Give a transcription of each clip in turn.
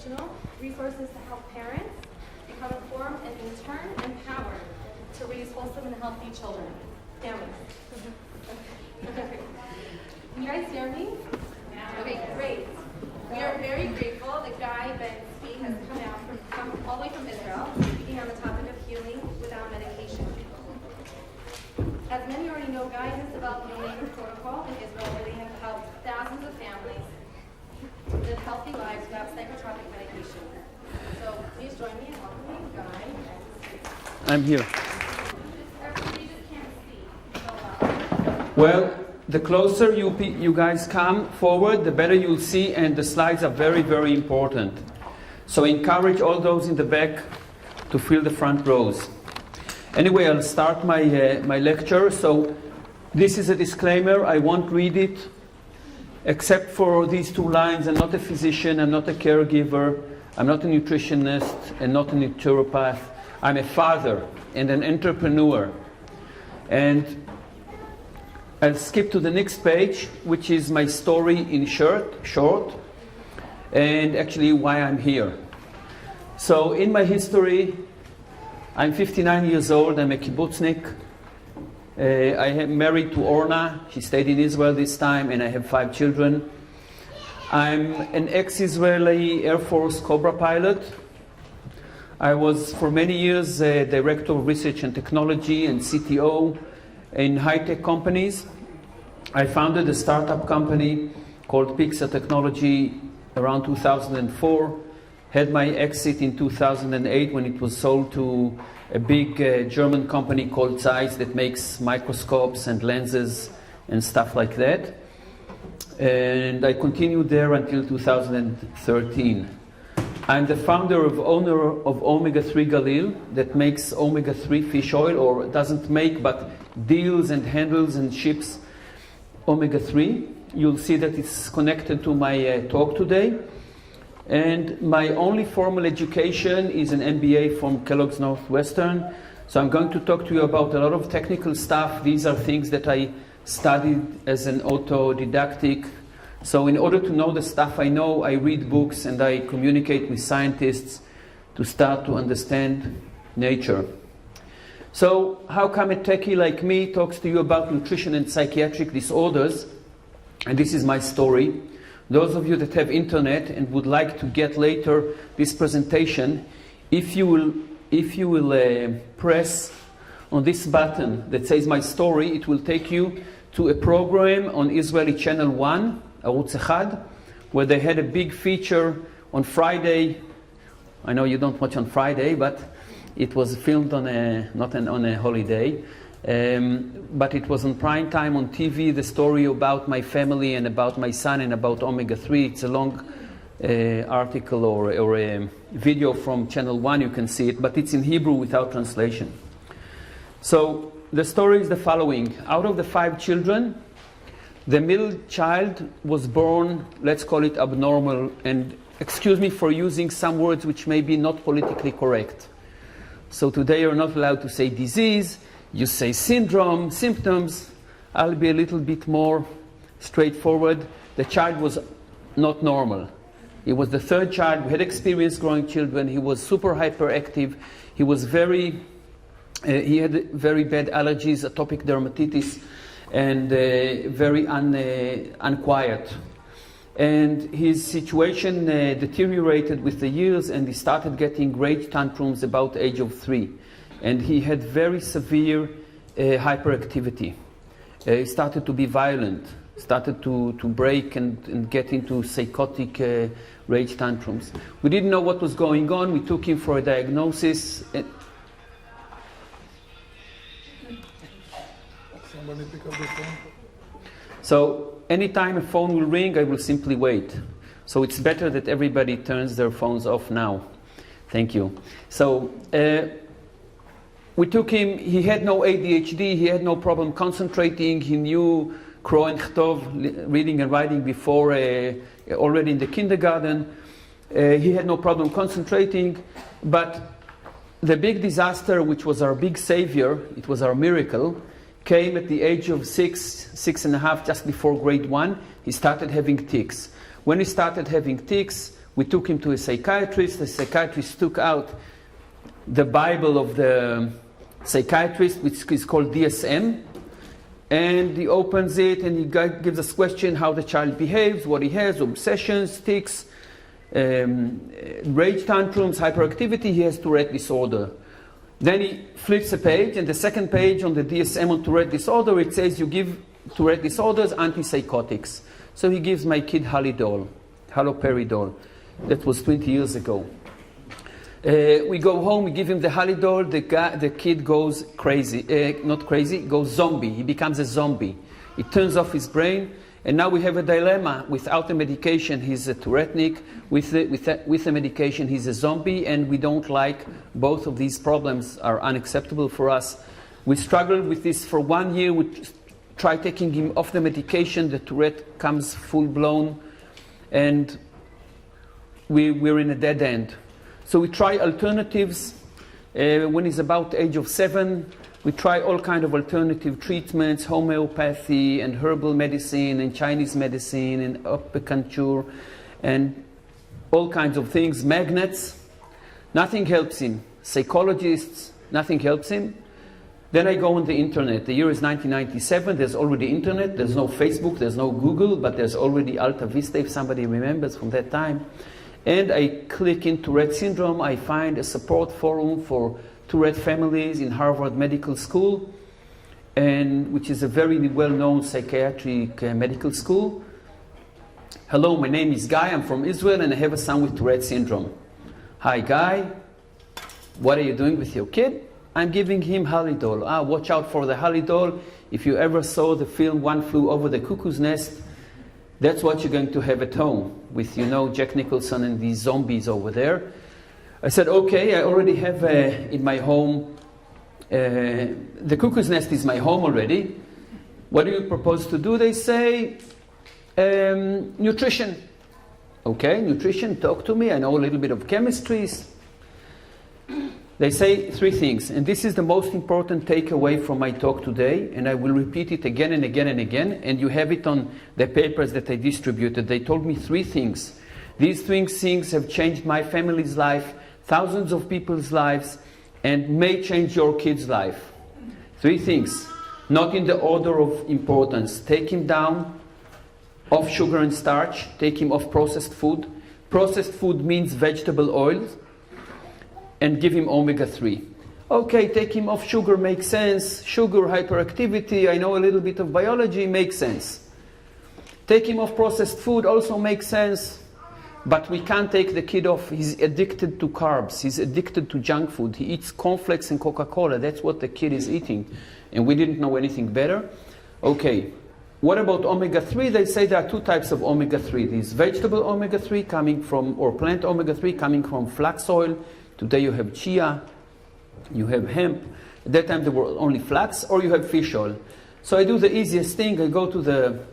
educational resources to help parents become informed and in turn empowered to raise wholesome and healthy children. Families. Okay. Can you guys hear me? Okay, great. We are very grateful that Guy Ben-Zvi has come all the way from Israel, speaking on the topic of healing without medication. As many already know, Guy has developed a labor protocol in Israel where they have helped thousands of families live healthy lives without psychotropic medication. So please join me in welcoming Guy Ben-Zvi. I'm here. Everybody just can't see so well. Well, the closer you guys come forward, the better you'll see, and the slides are very, very important. So encourage all those in the back to fill the front rows. Anyway, I'll start my lecture. So this is a disclaimer. I won't read it, except for these two lines. I'm not a physician, I'm not a caregiver, I'm not a nutritionist, and not a naturopath. I'm a father and an entrepreneur. And I'll skip to the next page, which is my story in short, and actually why I'm here. So in my history, I'm 59 years old, I'm a kibbutznik. I am married to Orna, she stayed in Israel this time, and I have 5 children. I'm an ex-Israeli Air Force Cobra pilot. I was for many years Director of Research and Technology and CTO in high-tech companies. I founded a startup company called Pixar Technology around 2004, had my exit in 2008 when it was sold to a big German company called Zeiss that makes microscopes and lenses and stuff like that. And I continued there until 2013. I'm the founder of owner of Omega-3 Galil that makes omega-3 fish oil, or doesn't make but deals and handles and ships omega-3. You'll see that it's connected to my talk today. And my only formal education is an MBA from Kellogg's Northwestern. So I'm going to talk to you about a lot of technical stuff. These are things that I studied as an autodidactic. So in order to know the stuff I know, I read books and I communicate with scientists to start to understand nature. So how come a techie like me talks to you about nutrition and psychiatric disorders? And this is my story. Those of you that have internet and would like to get later this presentation, if you will press on this button that says my story, it will take you to a program on Israeli Channel 1, Arutz Echad, where they had a big feature on Friday. I know you don't watch on Friday, but it was filmed on on a holiday. But it was on prime time on TV, the story about my family and about my son and about omega-3. It's a long article or a video from Channel 1, you can see it, but it's in Hebrew without translation. So the story is the following. Out of the 5 children, the middle child was born, let's call it abnormal, and excuse me for using some words which may be not politically correct. So today you're not allowed to say disease, you say syndrome, symptoms. I'll be a little bit more straightforward. The child was not normal. He was the 3rd child. We had experienced growing children. He was super hyperactive. He was he had very bad allergies, atopic dermatitis, and very unquiet. And his situation deteriorated with the years, and he started getting great tantrums about the age of 3. And he had very severe hyperactivity. He started to be violent, started to break and get into psychotic rage tantrums. We didn't know what was going on. We took him for a diagnosis. Somebody pick up the phone. So anytime a phone will ring, I will simply wait. So it's better that everybody turns their phones off now. Thank you. So we took him. He had no ADHD. He had no problem concentrating. He knew Kro and Chtov, reading and writing, before already in the kindergarten. He had no problem concentrating. But the big disaster, which was our big savior, it was our miracle, came at the age of 6.5, just before grade 1. He started having tics. When he started having tics, We took him to a psychiatrist. The psychiatrist took out the Bible of the psychiatrist, which is called DSM, and he opens it and he gives us question how the child behaves, what he has, obsessions, tics, rage tantrums, hyperactivity. He has Tourette disorder. Then he flips a page, and the second page on the DSM on Tourette disorder, it says you give Tourette disorders antipsychotics. So he gives my kid haloperidol. That was 20 years ago. We go home, we give him the Halidol, the kid goes crazy, not crazy, goes zombie. He becomes a zombie. It turns off his brain, and now we have a dilemma. Without the medication, he's a Tourette'nic. With the medication, he's a zombie, and we don't like both of these problems are unacceptable for us. We struggled with this for 1 year. We try taking him off the medication. The Tourette comes full-blown, and we're in a dead end. So we try alternatives. When he's about the age of 7, we try all kind of alternative treatments, homeopathy and herbal medicine and Chinese medicine and acupuncture and all kinds of things, magnets. Nothing helps him. Psychologists, nothing helps him. Then I go on the internet. The year is 1997. There's already internet. There's no Facebook. There's no Google, but there's already Alta Vista, if somebody remembers from that time. And I click in Tourette syndrome. I find a support forum for Tourette families in Harvard Medical School, and which is a very well-known psychiatric medical school. Hello, my name is Guy. I'm from Israel, and I have a son with Tourette syndrome. Hi, Guy. What are you doing with your kid? I'm giving him Halidol. Watch out for the Halidol. If you ever saw the film One Flew Over the Cuckoo's Nest, that's what you're going to have at home with, Jack Nicholson and these zombies over there. I said, okay, I already have in my home, the Cuckoo's Nest is my home already. What do you propose to do? They say, nutrition. Okay, nutrition, talk to me. I know a little bit of chemistry. They say 3 things, and this is the most important takeaway from my talk today, and I will repeat it again and again and again, and you have it on the papers that I distributed. They told me 3 things. These 3 things have changed my family's life, thousands of people's lives, and may change your kid's life. 3 things, not in the order of importance. Take him down off sugar and starch, take him off processed food. Processed food means vegetable oils. And give him omega-3. Okay, take him off sugar, makes sense. Sugar, hyperactivity, I know a little bit of biology, makes sense. Take him off processed food, also makes sense. But we can't take the kid off. He's addicted to carbs. He's addicted to junk food. He eats cornflakes and Coca-Cola. That's what the kid is eating. And we didn't know anything better. Okay, what about omega-3? They say there are 2 types of omega-3. There's vegetable omega-3 coming from, or plant omega-3 coming from flax oil. Today you have chia, you have hemp. At that time there were only flax, or you have fish oil. So I do the easiest thing. I go to the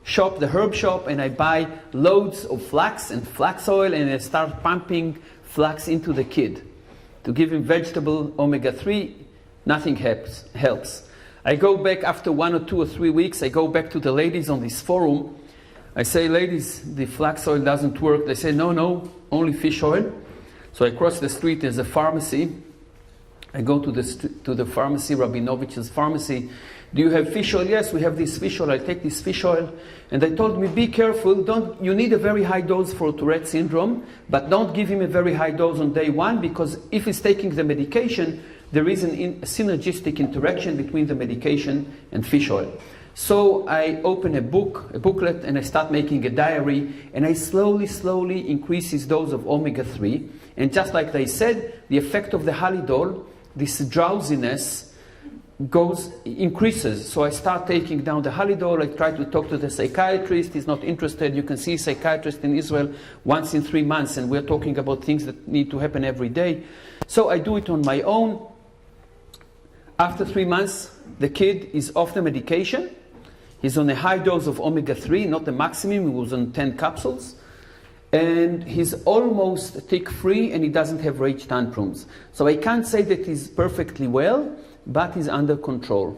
shop, the herb shop, and I buy loads of flax and flax oil, and I start pumping flax into the kid to give him vegetable omega-3. Nothing helps. I go back after 1 or 2 or 3 weeks. I go back to the ladies on this forum. I say, ladies, the flax oil doesn't work. They say, no, only fish oil. So I cross the street, there's a pharmacy. I go to the pharmacy, Rabinovich's pharmacy. Do you have fish oil? Yes, we have this fish oil. I take this fish oil. And they told me, be careful. You need a very high dose for Tourette syndrome, but don't give him a very high dose on day 1, because if he's taking the medication, there is a synergistic interaction between the medication and fish oil. So I open a booklet, and I start making a diary, and I slowly increase his dose of omega-3. And just like they said, the effect of the Halidol, this drowsiness, increases. So I start taking down the Halidol. I try to talk to the psychiatrist. He's not interested. You can see a psychiatrist in Israel once in 3 months, and we're talking about things that need to happen every day. So I do it on my own. After 3 months, the kid is off the medication. He's on a high dose of omega-3, not the maximum. He was on 10 capsules. And he's almost tic-free, and he doesn't have rage tantrums. So I can't say that he's perfectly well, but he's under control.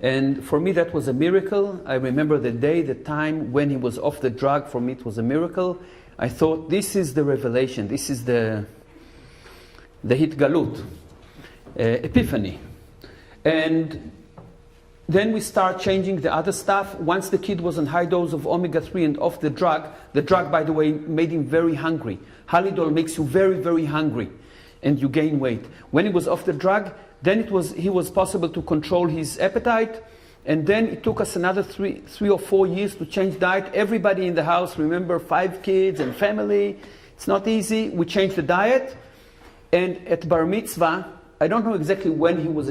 And for me, that was a miracle. I remember the day, the time when he was off the drug. For me, it was a miracle. I thought, this is the revelation. This is the Hitgalut, epiphany. And then we start changing the other stuff. Once the kid was on high dose of omega-3 and off the drug, by the way, made him very hungry. Halitol makes you very, very hungry, and you gain weight. When he was off the drug, then he was possible to control his appetite, and then it took us another three or 4 years to change diet. Everybody in the house, remember, 5 kids and family. It's not easy. We changed the diet, and at bar mitzvah, I don't know exactly when he was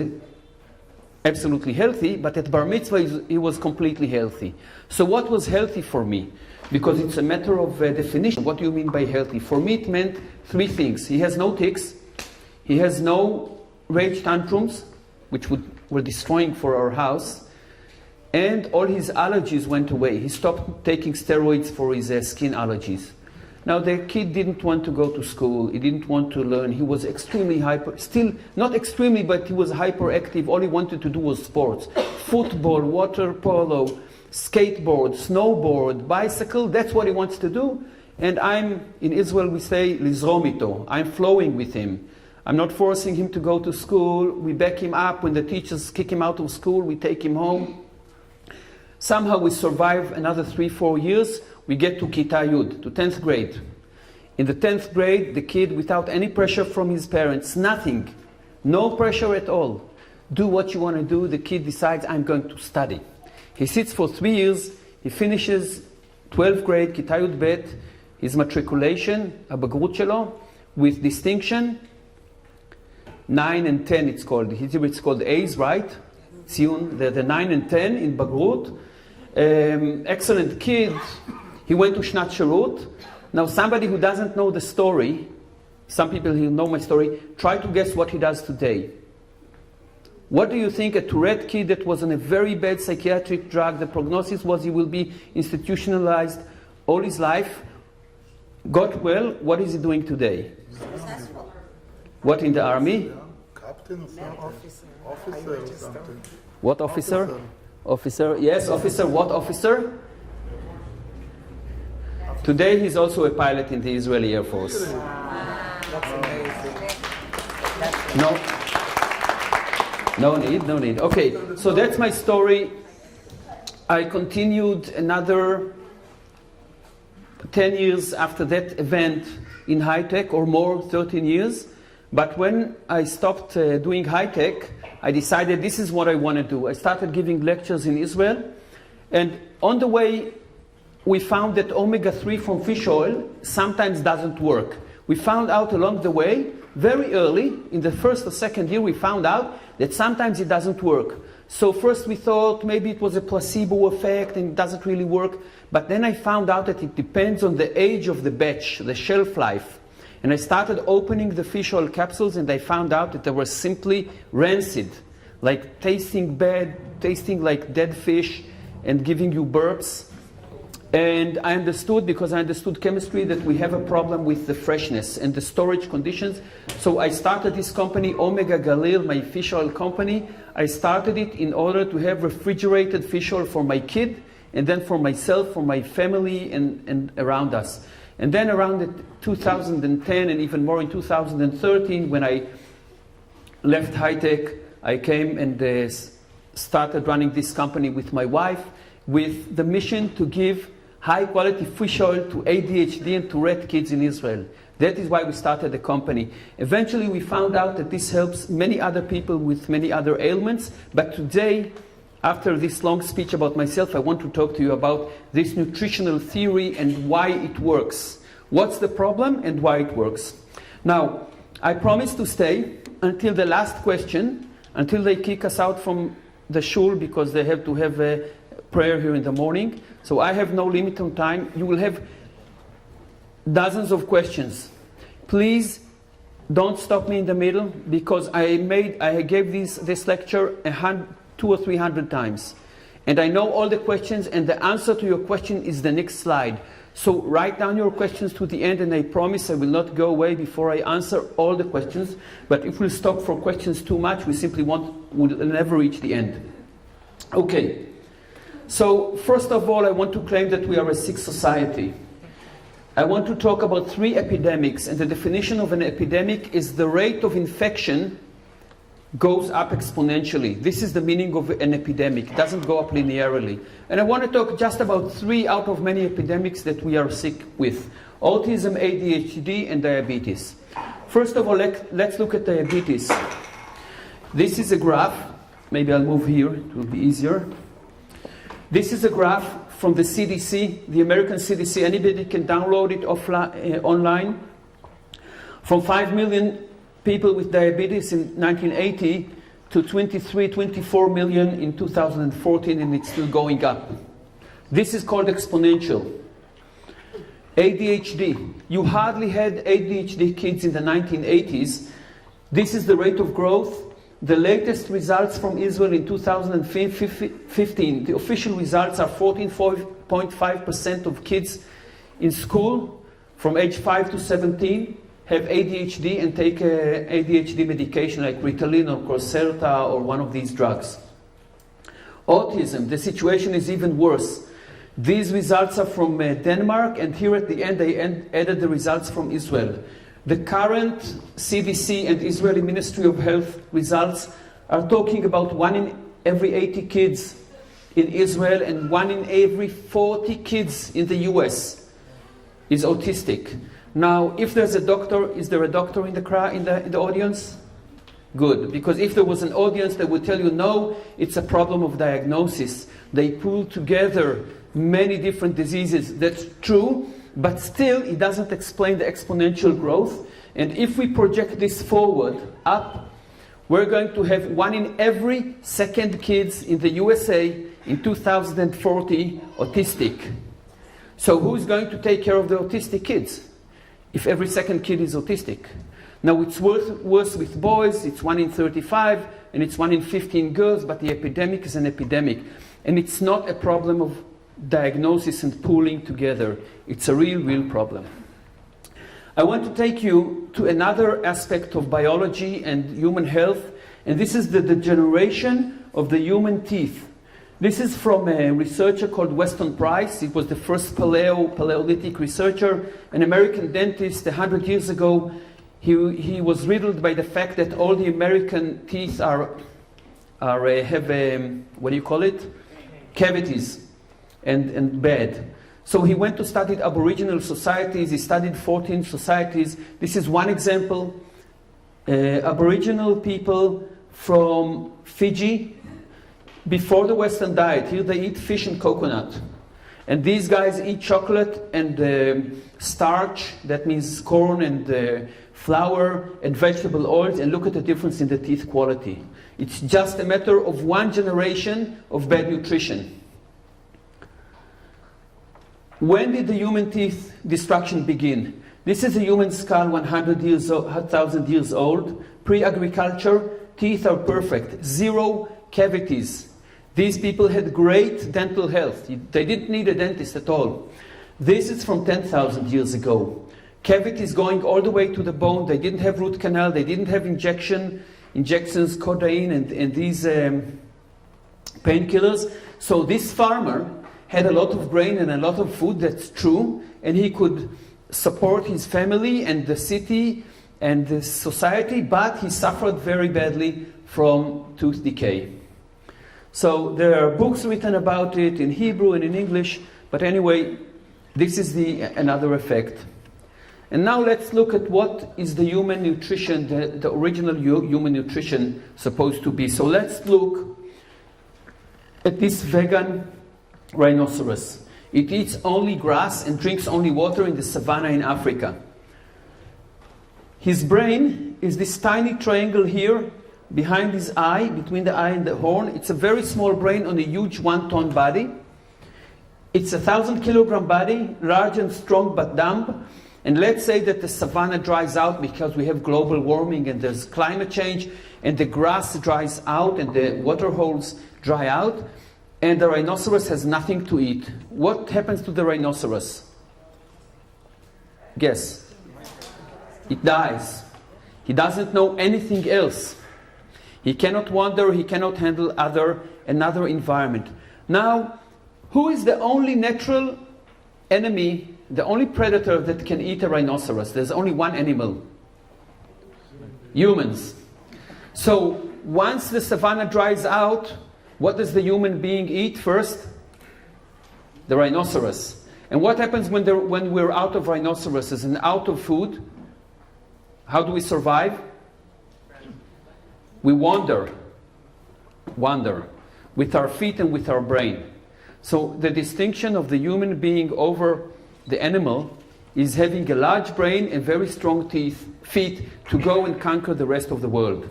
absolutely healthy, but at bar mitzvah he was completely healthy. So what was healthy for me? Because it's a matter of definition. What do you mean by healthy? For me it meant 3 things. He has no tics, he has no rage tantrums, which were destroying for our house, and all his allergies went away. He stopped taking steroids for his skin allergies. Now the kid didn't want to go to school, he didn't want to learn, he was extremely still not extremely, but he was hyperactive. All he wanted to do was sports. Football, water polo, skateboard, snowboard, bicycle, that's what he wants to do. And in Israel we say, lizromito, I'm flowing with him. I'm not forcing him to go to school, we back him up. When the teachers kick him out of school, we take him home. Somehow we survive another 3-4 years. We get to Kita Yud, to 10th grade. In the 10th grade, the kid, without any pressure from his parents, nothing, no pressure at all. Do what you want to do. The kid decides, I'm going to study. He sits for 3 years. He finishes 12th grade, Kita Yud Bet, his matriculation, הבגרות שלו, with distinction. 9 and 10 it's called. Here it's called A's, right? Tziyun, the 9 and 10 in Bagrut. Excellent kid. He went to Shnat Shirut. Now somebody who doesn't know the story, some people who know my story, try to guess what he does today. What do you think a Tourette kid that was on a very bad psychiatric drug, the prognosis was he will be institutionalized all his life, got well, what is he doing today? Successful. What, in the army? Captain or something? Officer or something? What officer? Officer, yes, officer. What officer? Today he's also a pilot in the Israeli Air Force. That's amazing. No need. Okay, so that's my story. I continued another 10 years after that event in high tech, or more, 13 years. But when I stopped doing high tech, I decided this is what I want to do. I started giving lectures in Israel, and on the way we found that omega-3 from fish oil sometimes doesn't work. We found out along the way, very early, in the first or second year, we found out that sometimes it doesn't work. So first we thought maybe it was a placebo effect and it doesn't really work. But then I found out that it depends on the age of the batch, the shelf life. And I started opening the fish oil capsules, and I found out that they were simply rancid, like tasting bad, tasting like dead fish, and giving you burps. And I understood, because I understood chemistry, that we have a problem with the freshness and the storage conditions. So I started this company, Omega Galil, my fish oil company. I started it in order to have refrigerated fish oil for my kid, and then for myself, for my family, and around us. And then around 2010, and even more in 2013, when I left high tech, I came and started running this company with my wife, with the mission to give high quality fish oil to ADHD and Tourette kids in Israel. That is why we started the company. Eventually we found out that this helps many other people with many other ailments. But today, after this long speech about myself, I want to talk to you about this nutritional theory and why it works. What's the problem and why it works. Now, I promise to stay until the last question, until they kick us out from the shul, because they have to have a prayer here in the morning. So I have no limit on time. You will have dozens of questions. Please don't stop me in the middle, because I gave this lecture 200 or 300 times. And I know all the questions, and the answer to your question is the next slide. So write down your questions to the end, and I promise I will not go away before I answer all the questions. But if we stop for questions too much, we simply we'll never reach the end. Okay, so first of all, I want to claim that we are a sick society. I want to talk about 3 epidemics, and the definition of an epidemic is the rate of infection goes up exponentially. This is the meaning of an epidemic. It doesn't go up linearly. And I want to talk just about 3 out of many epidemics that we are sick with: autism, ADHD, and diabetes. First of all, let's look at diabetes. This is a graph. Maybe I'll move here, it will be easier. This is a graph from the CDC, the American CDC. Anybody can download it online. From 5 million people with diabetes in 1980 to 24 million in 2014, and it's still going up. This is called exponential. ADHD. You hardly had ADHD kids in the 1980s. This is the rate of growth. The latest results from Israel in 2015, the official results are 14.5% of kids in school from age 5 to 17 have ADHD and take ADHD medication like Ritalin or Concerta or one of these drugs. Autism, the situation is even worse. These results are from Denmark, and here at the end they added the results from Israel. The current CDC and Israeli Ministry of Health results are talking about 1 in every 80 kids in Israel and 1 in every 40 kids in the US is autistic. Now, if there's a doctor, is there a doctor in the audience? Good, because if there was an audience, they would tell you, no, it's a problem of diagnosis. They pull together many different diseases. That's true. But still, it doesn't explain the exponential growth. And if we project this forward, up, we're going to have 1 in every second kids in the USA in 2040 autistic. So who's going to take care of the autistic kids if every second kid is autistic? Now, it's worse with boys. It's 1 in 35, and it's 1 in 15 girls, but the epidemic is an epidemic. And it's not a problem of diagnosis and pooling together. It's a real problem. I want to take you to another aspect of biology and human health, and this is the degeneration of the human teeth. This is from a researcher called Weston Price. He was the first Paleolithic researcher, an American dentist 100 years ago. He was riddled by the fact that all the American teeth have what do you call it? Cavities. And bad. So he went to study Aboriginal societies. He studied 14 societies. This is one example. Aboriginal people from Fiji, before the Western diet, here they eat fish and coconut. And these guys eat chocolate and starch, that means corn and flour and vegetable oils, and look at the difference in the teeth quality. It's just a matter of 1 generation of bad nutrition. When did the human teeth destruction begin? This is a human skull 100,000 years old. Pre-agriculture, teeth are perfect. 0 cavities. These people had great dental health. They didn't need a dentist at all. This is from 10,000 years ago. Cavities going all the way to the bone. They didn't have root canal. They didn't have injections, codeine, and these painkillers. So this farmer had a lot of grain and a lot of food, that's true, and he could support his family and the city and the society, but he suffered very badly from tooth decay. So there are books written about it in Hebrew and in English, but anyway, this is another effect. And now let's look at what is the human nutrition, the original human nutrition supposed to be. So let's look at this vegan rhinoceros. It eats only grass and drinks only water in the savanna in Africa. His brain is this tiny triangle here behind his eye, between the eye and the horn. It's a very small brain on a huge 1-ton body. It's a 1,000-kilogram body, large and strong but dumb. And let's say that the savanna dries out because we have global warming and there's climate change, and the grass dries out and the water holes dry out, and the rhinoceros has nothing to eat. What happens to the rhinoceros? Guess. It dies. He doesn't know anything else. He cannot wander, he cannot handle other another environment. Now, who is the only natural enemy, the only predator that can eat a rhinoceros? There's only one animal. Humans. So once the savanna dries out, what does the human being eat first? The rhinoceros. And what happens when we're out of rhinoceroses and out of food? How do we survive? We wander with our feet and with our brain. So the distinction of the human being over the animal is having a large brain and very strong feet to go and conquer the rest of the world.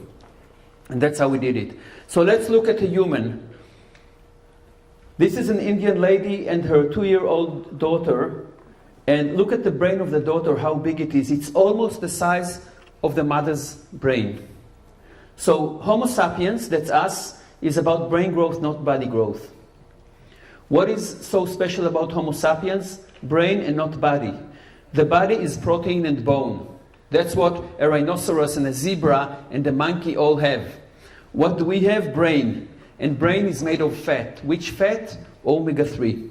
And that's how we did it. So let's look at a human. This is an Indian lady and her 2-year-old daughter. And look at the brain of the daughter, how big it is. It's almost the size of the mother's brain. So Homo sapiens, that's us, is about brain growth, not body growth. What is so special about Homo sapiens? Brain and not body. The body is protein and bone. That's what a rhinoceros and a zebra and a monkey all have. What do we have? Brain. And brain is made of fat. Which fat? Omega-3.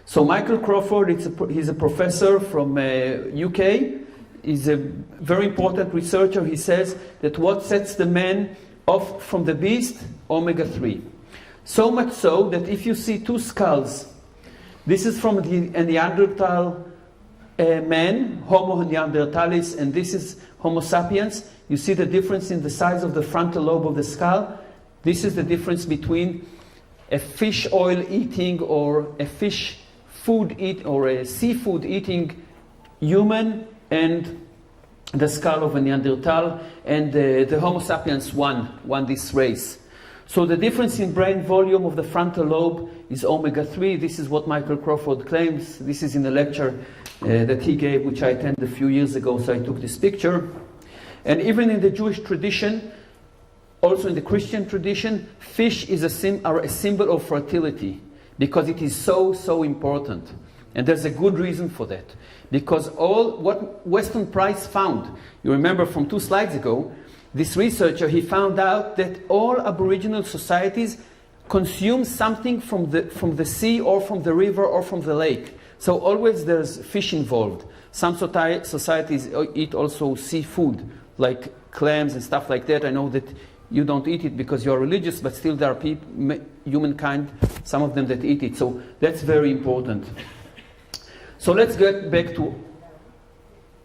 So Michael Crawford, he's a professor from UK. He's a very important researcher. He says that what sets the man off from the beast? Omega-3. So much so that if you see two skulls, this is from the Neanderthal man, Homo neanderthalis, and this is Homo sapiens. You see the difference in the size of the frontal lobe of the skull? This is the difference between a fish oil eating or a fish food eat or a seafood eating human and the skull of a Neanderthal, and the Homo sapiens won this race. So the difference in brain volume of the frontal lobe is omega-3. This is what Michael Crawford claims. This is in a lecture that he gave, which I attended a few years ago, so I took this picture. And even in the Jewish tradition, also in the Christian tradition, fish is are a symbol of fertility because it is so important. And there's a good reason for that. Because all what Weston Price found, you remember from 2 slides ago, this researcher, he found out that all Aboriginal societies consume something from the sea or from the river or from the lake. So always there's fish involved. Some societies eat also seafood, like clams and stuff like that. I know that you don't eat it because you're religious, but still there are humankind, some of them that eat it. So that's very important. So let's get back to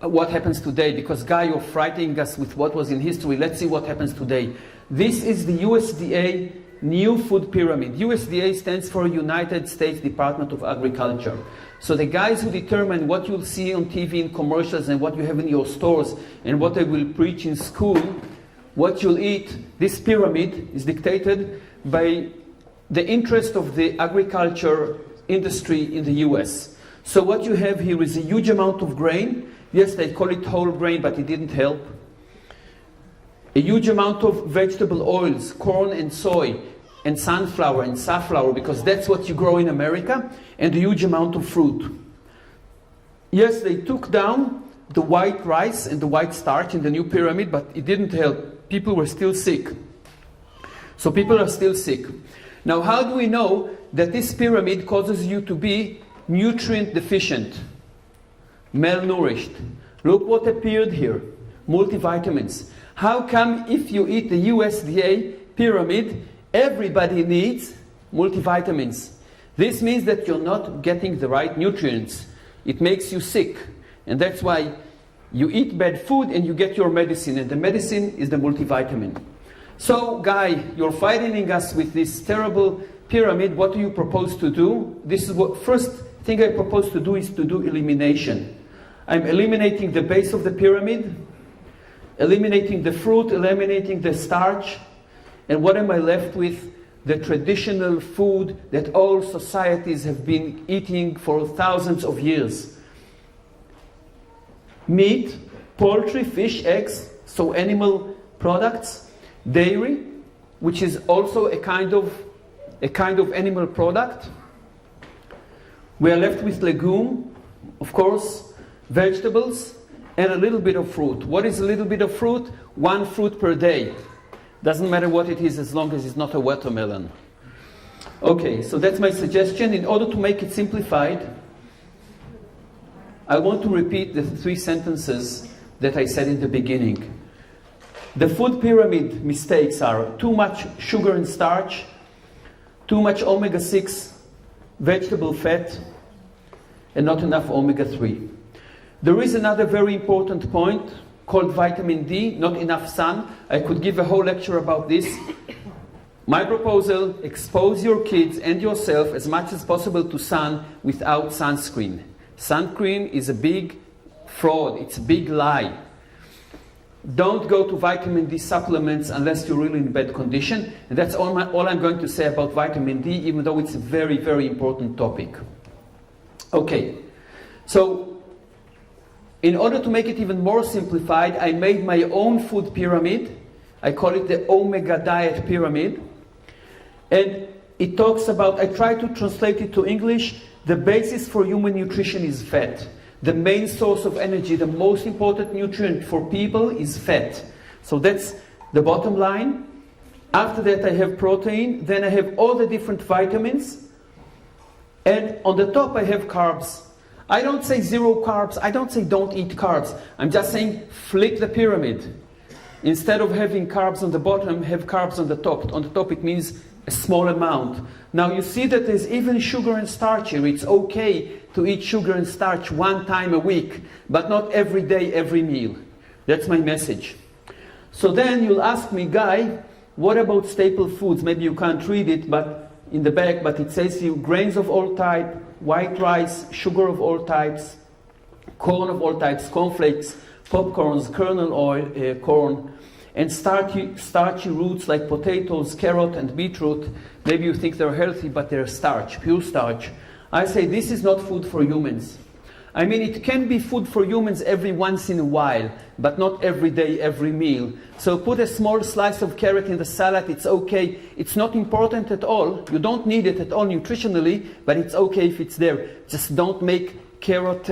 what happens today, because Guy, you're frightening us with what was in history. Let's see what happens today. This is the USDA new food pyramid. USDA stands for United States Department of Agriculture. So the guys who determine what you'll see on TV in commercials and what you have in your stores and what they will preach in school, what you'll eat, this pyramid is dictated by the interest of the agriculture industry in the US. So what you have here is a huge amount of grain. Yes, they call it whole grain, but it didn't help. A huge amount of vegetable oils, corn and soy, and sunflower and safflower, because that's what you grow in America, and a huge amount of fruit. Yes, they took down the white rice and the white starch in the new pyramid, but it didn't help. People were still sick. So people are still sick. Now, how do we know that this pyramid causes you to be nutrient deficient, malnourished? Look what appeared here, multivitamins. How come if you eat the USDA pyramid, everybody needs multivitamins? This means that you're not getting the right nutrients. It makes you sick. And that's why you eat bad food and you get your medicine, and the medicine is the multivitamin. So, Guy, you're frightening us with this terrible pyramid. What do you propose to do? This is what first thing I propose to do is to do elimination. I'm eliminating the base of the pyramid, eliminating the fruit, eliminating the starch, and what am I left with? The traditional food that all societies have been eating for thousands of years. Meat, poultry, fish, eggs, so animal products, dairy, which is also a kind of animal product. We are left with legume, of course, vegetables, and a little bit of fruit. What is a little bit of fruit? 1 fruit per day. Doesn't matter what it is as long as it's not a watermelon. Okay, so that's my suggestion. In order to make it simplified, I want to repeat the 3 sentences that I said in the beginning. The food pyramid mistakes are too much sugar and starch, too much omega-6 vegetable fat, and not enough omega-3. There is another very important point called vitamin D, not enough sun. I could give a whole lecture about this. My proposal, expose your kids and yourself as much as possible to sun without sunscreen. Sunscreen is a big fraud, it's a big lie. Don't go to vitamin D supplements unless you're really in bad condition. And that's all I'm going to say about vitamin D, even though it's a very, very important topic. Okay, so in order to make it even more simplified, I made my own food pyramid. I call it the Omega Diet Pyramid. And it talks about, I try to translate it to English, the basis for human nutrition is fat. The main source of energy, the most important nutrient for people is fat. So that's the bottom line. After that I have protein, then I have all the different vitamins, and on the top I have carbs. I don't say 0 carbs, I don't say don't eat carbs. I'm just saying flip the pyramid. Instead of having carbs on the bottom, have carbs on the top. On the top it means a small amount. Now you see that there's even sugar and starch here. It's okay to eat sugar and starch 1 time a week, but not every day, every meal. That's my message. So then you'll ask me, Guy, what about staple foods? Maybe you can't read it but in the back, but it says here grains of all type, white rice, sugar of all types, corn of all types, cornflakes, popcorns, kernel oil, corn, and starchy roots like potatoes, carrot, and beetroot. Maybe you think they're healthy, but they're starch, pure starch. I say this is not food for humans. I mean, it can be food for humans every once in a while, but not every day, every meal. So put a small slice of carrot in the salad, it's okay. It's not important at all. You don't need it at all nutritionally, but it's okay if it's there. Just don't make carrot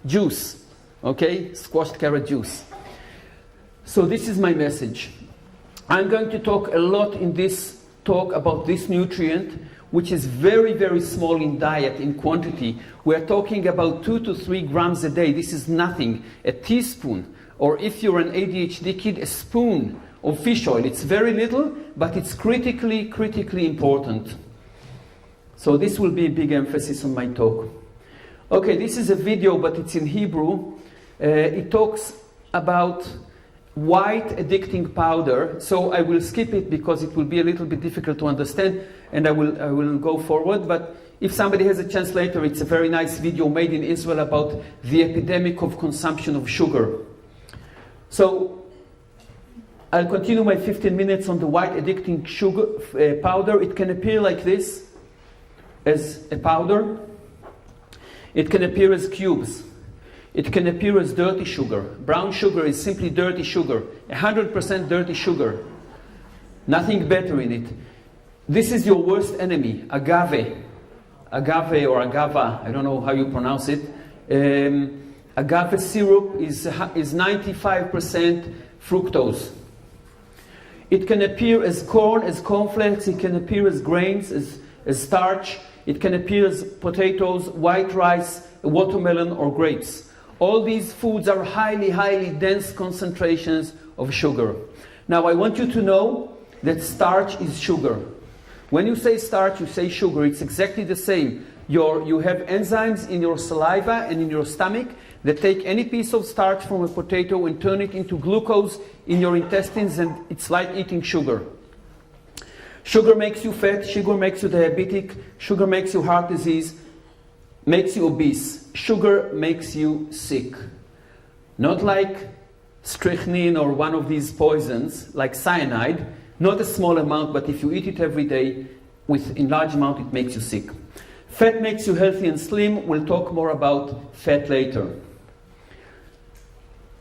juice, okay? Squashed carrot juice. So this is my message. I'm going to talk a lot in this talk about this nutrient, which is very, very small in diet, in quantity. We're talking about 2 to 3 grams a day. This is nothing. A teaspoon, or if you're an ADHD kid, a spoon of fish oil. It's very little, but it's critically, critically important. So this will be a big emphasis on my talk. Okay, this is a video, but it's in Hebrew. It talks about white addicting powder, so I will skip it because it will be a little bit difficult to understand, and I will go forward. But if somebody has a chance later, it's a very nice video made in Israel about the epidemic of consumption of sugar. So I'll continue my 15 minutes on the white addicting sugar powder. It can appear like this, as a powder. It can appear as cubes. It can appear as dirty sugar. Brown sugar is simply dirty sugar. 100% dirty sugar. Nothing better in it. This is your worst enemy, agave. Agave or agava, I don't know how you pronounce it. Agave syrup is 95% fructose. It can appear as corn, as cornflakes. It can appear as grains, as starch. It can appear as potatoes, white rice, watermelon, or grapes. All these foods are highly, highly dense concentrations of sugar. Now I want you to know that starch is sugar. When you say starch, you say sugar. It's exactly the same. You have enzymes in your saliva and in your stomach that take any piece of starch from a potato and turn it into glucose in your intestines, and it's like eating sugar. Sugar makes you fat, sugar makes you diabetic, sugar makes you heart disease, makes you obese. Sugar makes you sick. Not like strychnine or one of these poisons, like cyanide. Not a small amount, but if you eat it every day, in large amount, it makes you sick. Fat makes you healthy and slim. We'll talk more about fat later.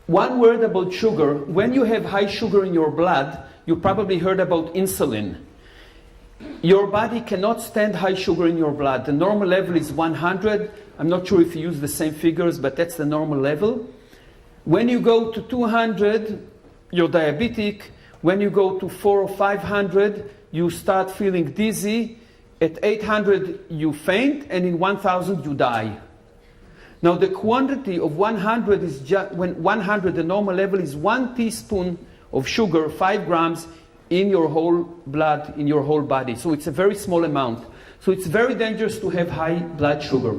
One word about sugar. When you have high sugar in your blood, you probably heard about insulin. Your body cannot stand high sugar in your blood. The normal level is 100. I'm not sure if you use the same figures, but that's the normal level. When you go to 200, you're diabetic. When you go to 400 or 500, you start feeling dizzy. at 800 you faint, and in 1000 you die. Now the quantity of 100 is just, when 100, the normal level is 1 teaspoon of sugar, 5 grams in your whole blood, in your whole body. So it's a very small amount. So it's very dangerous to have high blood sugar.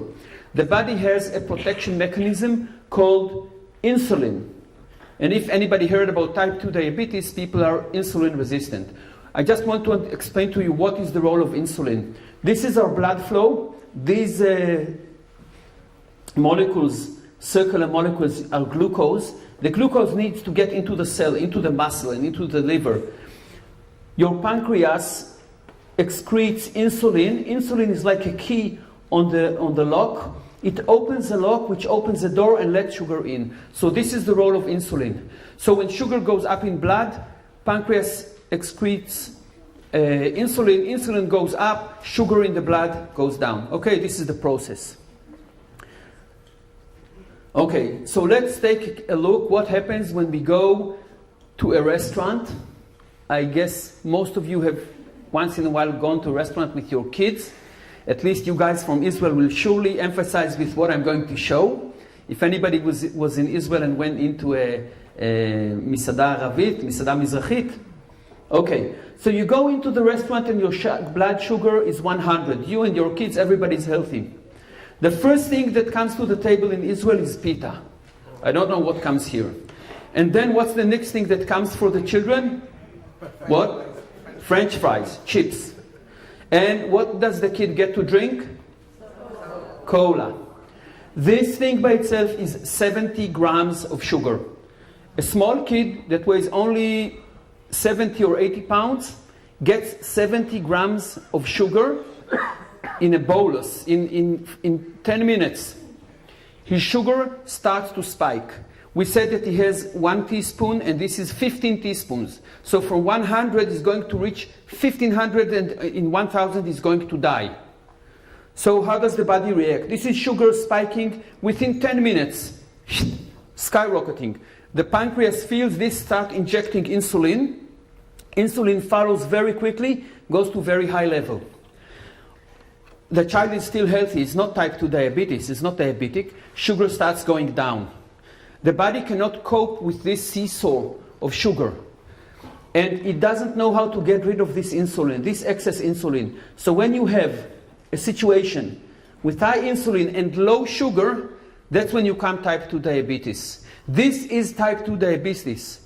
The body has a protection mechanism called insulin. And if anybody heard about type 2 diabetes, people are insulin resistant. I just want to explain to you what is the role of insulin. This is our blood flow. These molecules, circular molecules, are glucose. The glucose needs to get into the cell, into the muscle, and into the liver. Your pancreas excretes insulin. Insulin is like a key on the lock. It opens the lock, which opens the door and lets sugar in. So this is the role of insulin. So when sugar goes up in blood, pancreas excretes insulin. Insulin goes up, sugar in the blood goes down. Okay, this is the process. Okay, so let's take a look what happens when we go to a restaurant. I guess most of you have once in a while gone to a restaurant with your kids. At least you guys from Israel will surely emphasize with what I'm going to show. If anybody was in Israel and went into a Misada Aravit, Misada Mizrachit. Okay, so you go into the restaurant and your blood sugar is 100. You and your kids, everybody's healthy. The first thing that comes to the table in Israel is pita. I don't know what comes here. And then what's the next thing that comes for the children? What? French fries, chips. And what does the kid get to drink? Cola. This thing by itself is 70 grams of sugar. A small kid that weighs only 70 or 80 pounds gets 70 grams of sugar in a bolus, in 10 minutes. His sugar starts to spike. We said that he has 1 teaspoon, and this is 15 teaspoons. So from 100 is going to reach 1500, and in 1000 is going to die. So how does the body react? This is sugar spiking within 10 minutes, skyrocketing. The pancreas feels this, start injecting insulin. Insulin follows very quickly, goes to very high level. The child is still healthy, it's not type 2 diabetes, it's not diabetic. Sugar starts going down. The body cannot cope with this seesaw of sugar. And it doesn't know how to get rid of this insulin, this excess insulin. So when you have a situation with high insulin and low sugar, that's when you come type 2 diabetes. This is type 2 diabetes.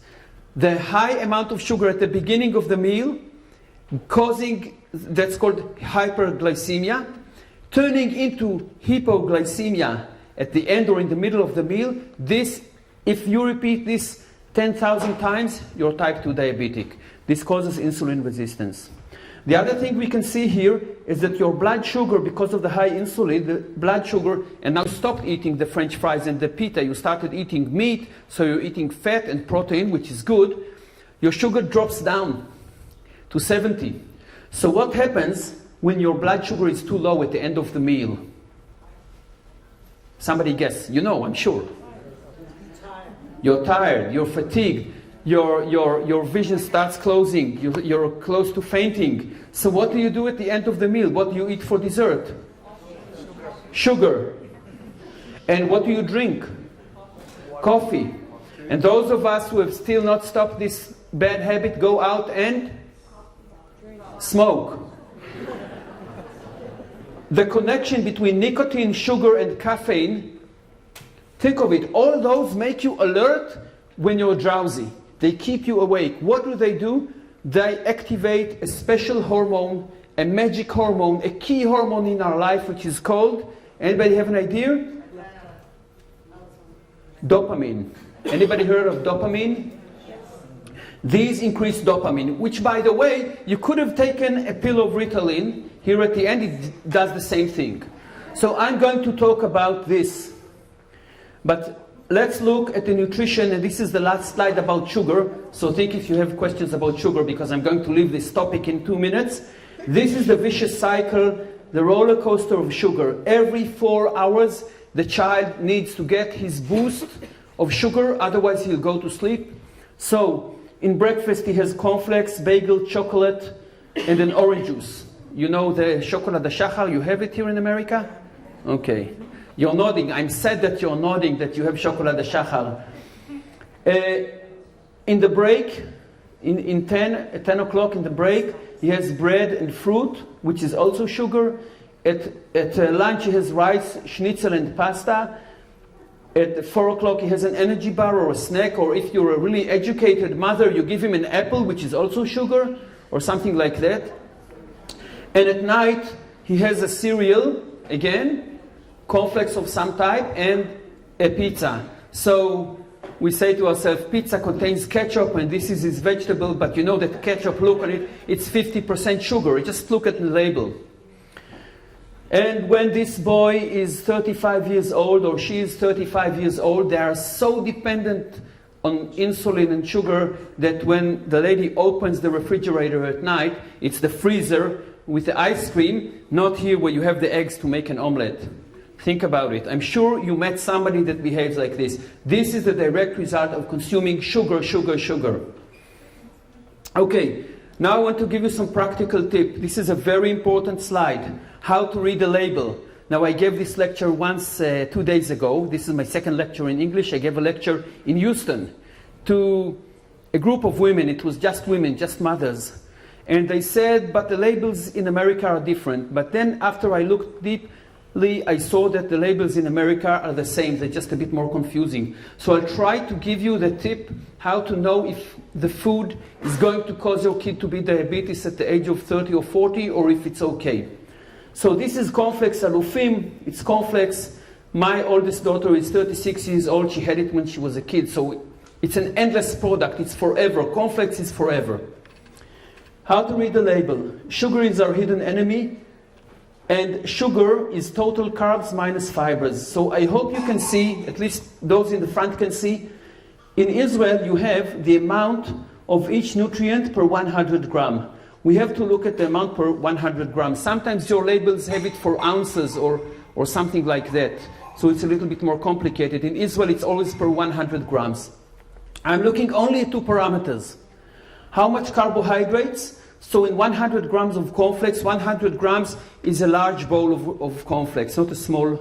The high amount of sugar at the beginning of the meal causing, that's called hyperglycemia, turning into hypoglycemia at the end or in the middle of the meal. This, if you repeat this 10,000 times, you're type 2 diabetic. This causes insulin resistance. The other thing we can see here is that your blood sugar, because of the high insulin, the blood sugar, and now stopped eating the French fries and the pita, you started eating meat, so you're eating fat and protein, which is good, your sugar drops down to 70. So what happens when your blood sugar is too low at the end of the meal? Somebody guess. You know, I'm sure. You're tired, you're fatigued, your vision starts closing, you're close to fainting. So what do you do at the end of the meal? What do you eat for dessert? Sugar. And what do you drink? Coffee. And those of us who have still not stopped this bad habit go out and smoke. The connection between nicotine, sugar, and caffeine, think of it, all those make you alert when you're drowsy. They keep you awake. What do? They activate a special hormone, a magic hormone, a key hormone in our life, which is called, anybody have an idea? Dopamine. Anybody heard of dopamine? These increase dopamine, which, by the way, you could have taken a pill of Ritalin. Here at the end, it does the same thing. So I'm going to talk about this. But let's look at the nutrition, and this is the last slide about sugar. So think if you have questions about sugar, because I'm going to leave this topic in 2 minutes. This is the vicious cycle, the roller coaster of sugar. Every 4 hours, the child needs to get his boost of sugar, otherwise he'll go to sleep. So in breakfast he has cornflakes, bagel, chocolate, and an orange juice. You know the chocolate de shachar? You have it here in America? Okay. You're nodding. I'm sad that you're nodding that you have chocolate de shachar. In the break, at 10 o'clock in the break, he has bread and fruit, which is also sugar. At lunch, he has rice, schnitzel, and pasta. At 4 o'clock, he has an energy bar or a snack, or if you're a really educated mother, you give him an apple, which is also sugar, or something like that. And at night, he has a cereal, again, cornflakes of some type, and a pizza. So we say to ourselves, pizza contains ketchup, and this is his vegetable, but you know that ketchup, look on it, it's 50% sugar. Just look at the label. And when this boy is 35 years old, or she is 35 years old, they are so dependent on insulin and sugar that when the lady opens the refrigerator at night, it's the freezer with the ice cream, not here where you have the eggs to make an omelette. Think about it. I'm sure you met somebody that behaves like this. This is the direct result of consuming sugar, sugar, sugar. Okay, now I want to give you some practical tip. This is a very important slide. How to read the label. Now I gave this lecture once 2 days ago. This is my second lecture in English. I gave a lecture in Houston to a group of women. It was just women, just mothers. And they said, but the labels in America are different. But then after I looked deeply, I saw that the labels in America are the same. They're just a bit more confusing. So I'll try to give you the tip how to know if the food is going to cause your kid to be diabetes at the age of 30 or 40, or if it's okay. So this is cornflakes alufim. It's cornflakes. My oldest daughter is 36 years old. She had it when she was a kid. So it's an endless product. It's forever. Cornflakes is forever. How to read the label. Sugar is our hidden enemy. And sugar is total carbs minus fibers. So I hope you can see, at least those in the front can see, in Israel you have the amount of each nutrient per 100 gram. We have to look at the amount per 100 grams. Sometimes your labels have it for ounces or something like that. So it's a little bit more complicated. In Israel, it's always per 100 grams. I'm looking only at two parameters. How much carbohydrates? So in 100 grams of cornflakes, 100 grams is a large bowl of cornflakes, not a small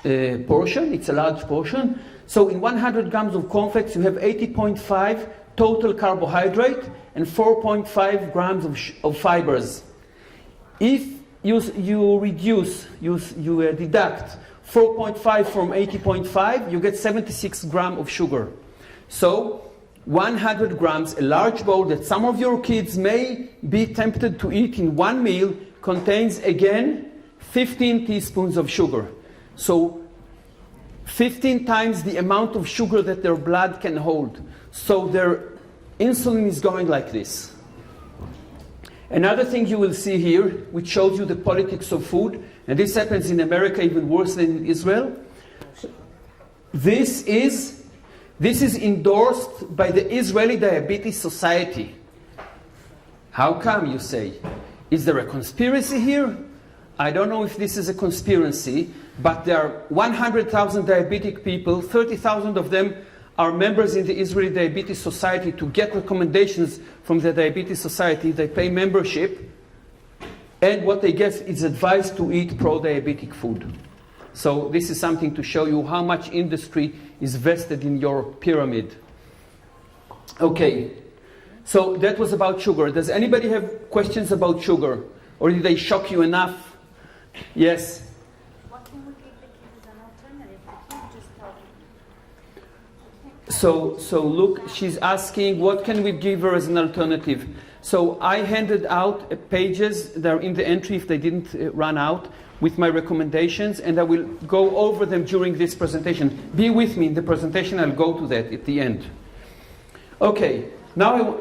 portion. It's a large portion. So in 100 grams of cornflakes, you have 80.5 total carbohydrate and 4.5 grams of fibers. If you deduct 4.5 from 80.5, you get 76 grams of sugar. So 100 grams, a large bowl that some of your kids may be tempted to eat in one meal, contains again 15 teaspoons of sugar. So 15 times the amount of sugar that their blood can hold. So their insulin is going like this. Another thing you will see here, which shows you the politics of food, and this happens in America even worse than in Israel. This is endorsed by the Israeli Diabetes Society. How come, you say? Is there a conspiracy here? I don't know if this is a conspiracy, but there are 100,000 diabetic people, 30,000 of them are members in the Israeli Diabetes Society. To get recommendations from the Diabetes Society, they pay membership, and what they get is advice to eat pro-diabetic food. So this is something to show you how much industry is vested in your pyramid. Okay, so that was about sugar. Does anybody have questions about sugar? Or did they shock you enough? Yes? What can we give the kids as an alternative? We can't just tell them. So look, she's asking, what can we give her as an alternative? So I handed out pages that are in the entry if they didn't run out with my recommendations, and I will go over them during this presentation. Be with me in the presentation, I'll go to that at the end. Okay, now,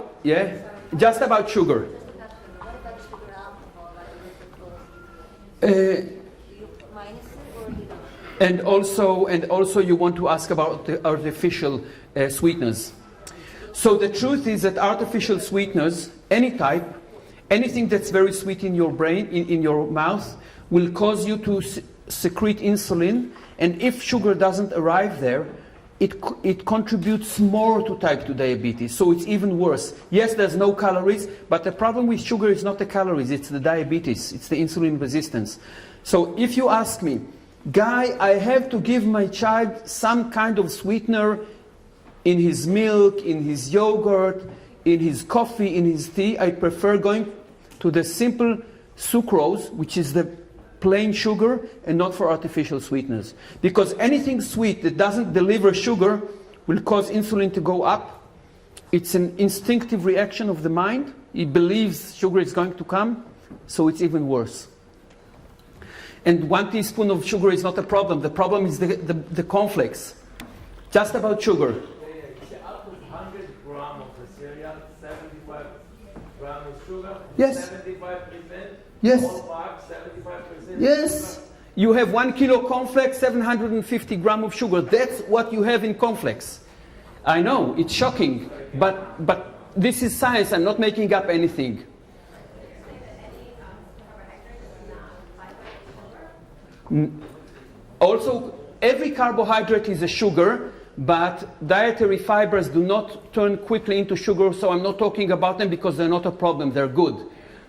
just about sugar. What about sugar, alcohol, minus it or you don't? And also you want to ask about the artificial sweeteners. So the truth is that artificial sweeteners, any type, anything that's very sweet in your brain, in your mouth, will cause you to secrete insulin, and if sugar doesn't arrive there, it contributes more to type 2 diabetes, so it's even worse. Yes, there's no calories, but the problem with sugar is not the calories, it's the diabetes, it's the insulin resistance. So if you ask me, Guy, I have to give my child some kind of sweetener in his milk, in his yogurt, in his coffee, in his tea, I prefer going to the simple sucrose, which is the plain sugar, and not for artificial sweeteners. Because anything sweet that doesn't deliver sugar will cause insulin to go up. It's an instinctive reaction of the mind. It believes sugar is going to come, so it's even worse. And 1 teaspoon of sugar is not a problem. The problem is the cornflakes. Just about sugar. Out of 100 grams of the cereal, 75 grams of sugar, Yes. 75%, Yes. all fat, 75%. Yes. Sugar. You have 1 kilo cornflakes, 750 grams of sugar. That's what you have in cornflakes. I know, it's shocking, but this is science. I'm not making up anything. Also, every carbohydrate is a sugar, but dietary fibers do not turn quickly into sugar, so I'm not talking about them because they're not a problem, they're good.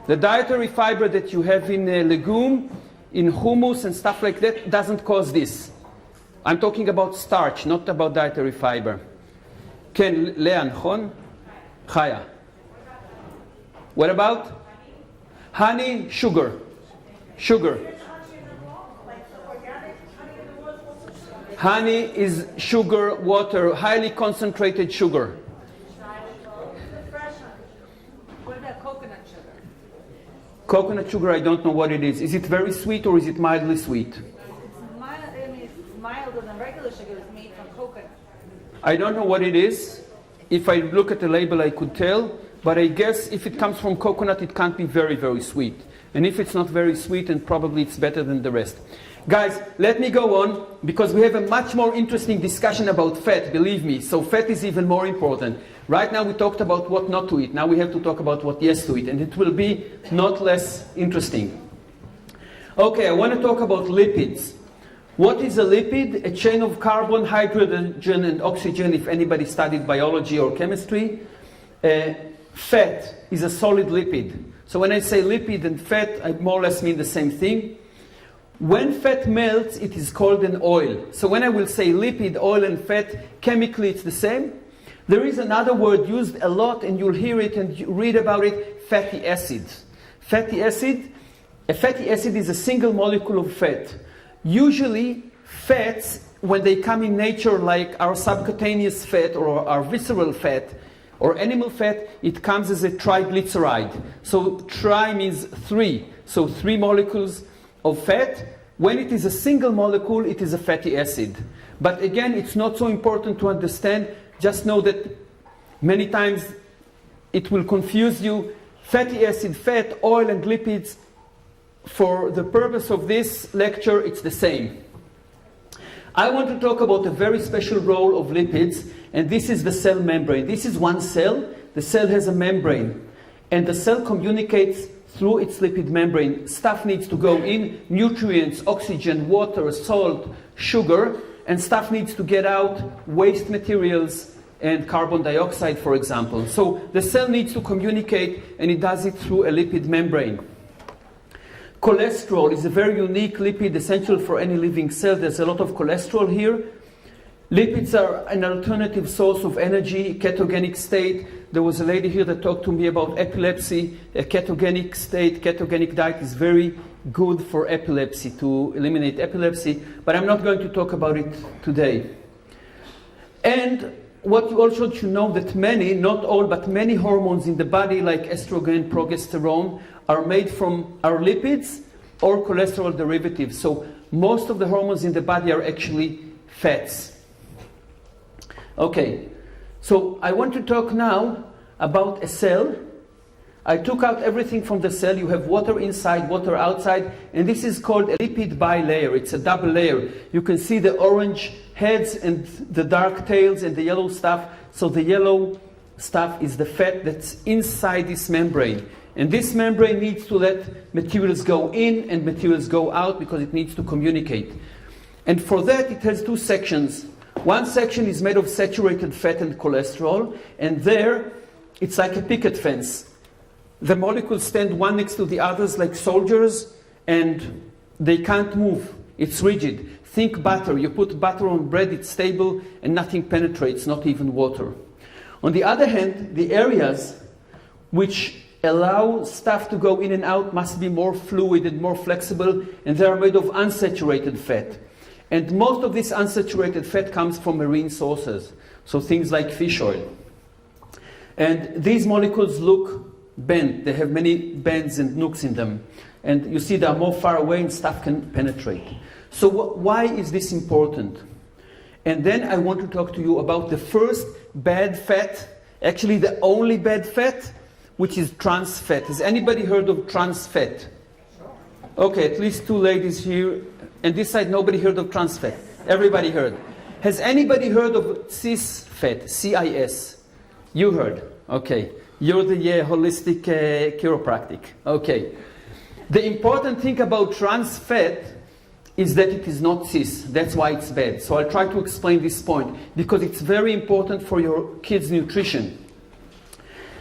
The dietary fiber that you have in a legume, in hummus and stuff like that, doesn't cause this. I'm talking about starch, not about dietary fiber. Ken, Lea, נכון? Chaya. What about? Honey, sugar. Sugar. Honey is sugar, water, highly concentrated sugar. What about coconut sugar? Coconut sugar, I don't know what it is. Is it very sweet or is it mildly sweet? It's milder than regular sugar. It's made from coconut. I don't know what it is. If I look at the label, I could tell. But I guess if it comes from coconut, it can't be very, very sweet. And if it's not very sweet, then probably it's better than the rest. Guys, let me go on, because we have a much more interesting discussion about fat, believe me. So fat is even more important. Right now we talked about what not to eat. Now we have to talk about what yes to eat. And it will be not less interesting. Okay, I want to talk about lipids. What is a lipid? A chain of carbon, hydrogen, and oxygen, if anybody studied biology or chemistry. Fat is a solid lipid. So when I say lipid and fat, I more or less mean the same thing. When fat melts, it is called an oil. So when I will say lipid, oil, and fat, chemically it's the same. There is another word used a lot, and you'll hear it and read about it, fatty acid. Fatty acid, a fatty acid is a single molecule of fat. Usually, fats, when they come in nature, like our subcutaneous fat or our visceral fat or animal fat, it comes as a triglyceride. So tri means 3. So 3 molecules of fat. When it is a single molecule, it is a fatty acid. But again, it's not so important to understand. Just know that many times it will confuse you. Fatty acid, fat, oil, and lipids, for the purpose of this lecture, it's the same. I want to talk about a very special role of lipids, and this is the cell membrane. This is one cell. The cell has a membrane, and the cell communicates through its lipid membrane. Stuff needs to go in, nutrients, oxygen, water, salt, sugar, and stuff needs to get out, waste materials and carbon dioxide, for example. So the cell needs to communicate, and it does it through a lipid membrane. Cholesterol is a very unique lipid essential for any living cell. There's a lot of cholesterol here. Lipids are an alternative source of energy, ketogenic state. There was a lady here that talked to me about epilepsy. A ketogenic state, ketogenic diet is very good for epilepsy, to eliminate epilepsy, but I'm not going to talk about it today. And what you also should know that many, not all, but many hormones in the body, like estrogen, progesterone, are made from our lipids or cholesterol derivatives. So most of the hormones in the body are actually fats. Okay, so I want to talk now about a cell. I took out everything from the cell. You have water inside, water outside, and this is called a lipid bilayer. It's a double layer. You can see the orange heads and the dark tails and the yellow stuff. So the yellow stuff is the fat that's inside this membrane. And this membrane needs to let materials go in and materials go out because it needs to communicate. And for that, it has 2 sections. One section is made of saturated fat and cholesterol, and there it's like a picket fence. The molecules stand one next to the others like soldiers, and they can't move. It's rigid. Think butter. You put butter on bread, it's stable, and nothing penetrates, not even water. On the other hand, the areas which allow stuff to go in and out must be more fluid and more flexible, and they are made of unsaturated fat. And most of this unsaturated fat comes from marine sources, so things like fish oil. And these molecules look bent. They have many bends and nooks in them. And you see they are more far away and stuff can penetrate. So why is this important? And then I want to talk to you about the first bad fat, actually the only bad fat, which is trans fat. Has anybody heard of trans fat? Okay, at least two ladies here. And this side, nobody heard of trans fat. Everybody heard. Has anybody heard of cis fat? CIS? You heard. Okay. You're the holistic chiropractic. Okay. The important thing about trans fat is that it is not cis. That's why it's bad. So I'll try to explain this point because it's very important for your kids' nutrition.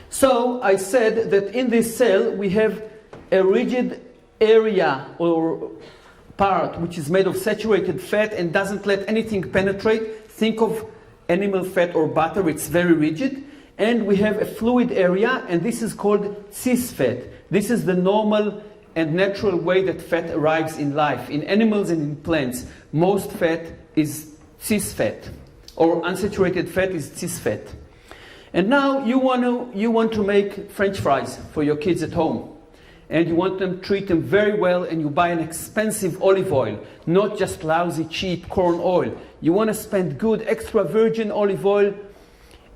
So I said that in this cell we have a rigid area or part which is made of saturated fat and doesn't let anything penetrate. Think of animal fat or butter, it's very rigid. And we have a fluid area, and this is called cis fat. This is the normal and natural way that fat arrives in life. In animals and in plants, most fat is cis fat, or unsaturated fat is cis fat. And now you want to make French fries for your kids at home. And you want them to treat them very well, and you buy an expensive olive oil, not just lousy, cheap corn oil. You want to spend good extra virgin olive oil,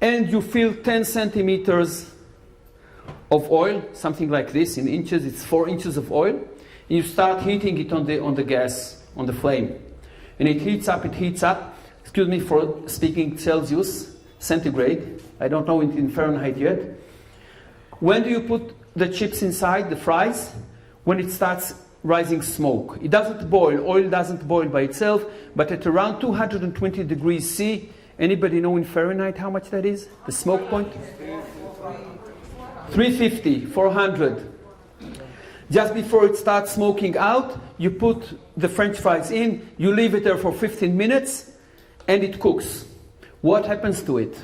and you fill 10 centimeters of oil, something like this. In inches, it's 4 inches of oil. And you start heating it on the gas, on the flame. And it heats up, excuse me for speaking Celsius, centigrade. I don't know in Fahrenheit yet. When do you put the chips inside, the fries? When it starts rising smoke. It doesn't boil. Oil doesn't boil by itself, but at around 220 degrees C, anybody know in Fahrenheit how much that is? The smoke point? 350, 400. Just before it starts smoking out, you put the French fries in, you leave it there for 15 minutes, and it cooks. What happens to it?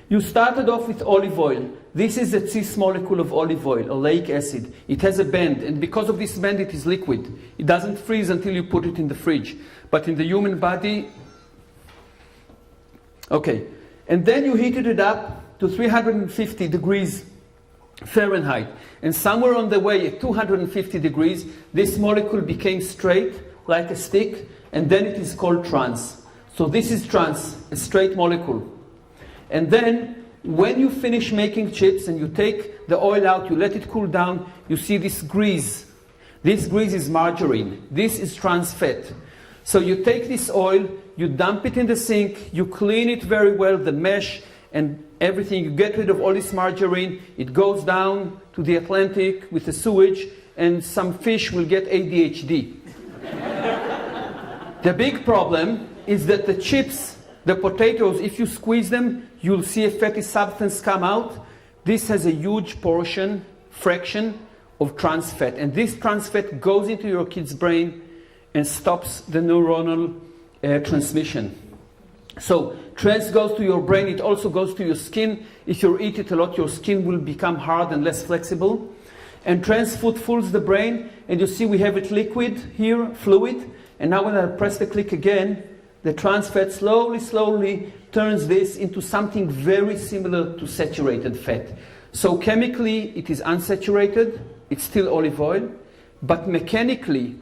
You started off with olive oil. This is a cis molecule of olive oil, oleic acid. It has a bend, and because of this bend, it is liquid. It doesn't freeze until you put it in the fridge. But in the human body, okay. And then you heated it up to 350 degrees Fahrenheit. And somewhere on the way at 250 degrees, this molecule became straight, like a stick, and then it is called trans. So this is trans, a straight molecule. And then, when you finish making chips and you take the oil out, you let it cool down, you see this grease. This grease is margarine. This is trans fat. So you take this oil, you dump it in the sink, you clean it very well, the mesh and everything, you get rid of all this margarine, it goes down to the Atlantic with the sewage, and some fish will get ADHD. The big problem is that the chips, the potatoes, if you squeeze them, you'll see a fatty substance come out. This has a huge fraction of trans fat. And this trans fat goes into your kid's brain and stops the neuronal transmission. So trans goes to your brain, it also goes to your skin. If you eat it a lot, your skin will become hard and less flexible. And trans food fools the brain, and you see we have it liquid here, fluid. And now when I press the click again, the trans fat slowly turns this into something very similar to saturated fat. So chemically, it is unsaturated, it's still olive oil, but mechanically,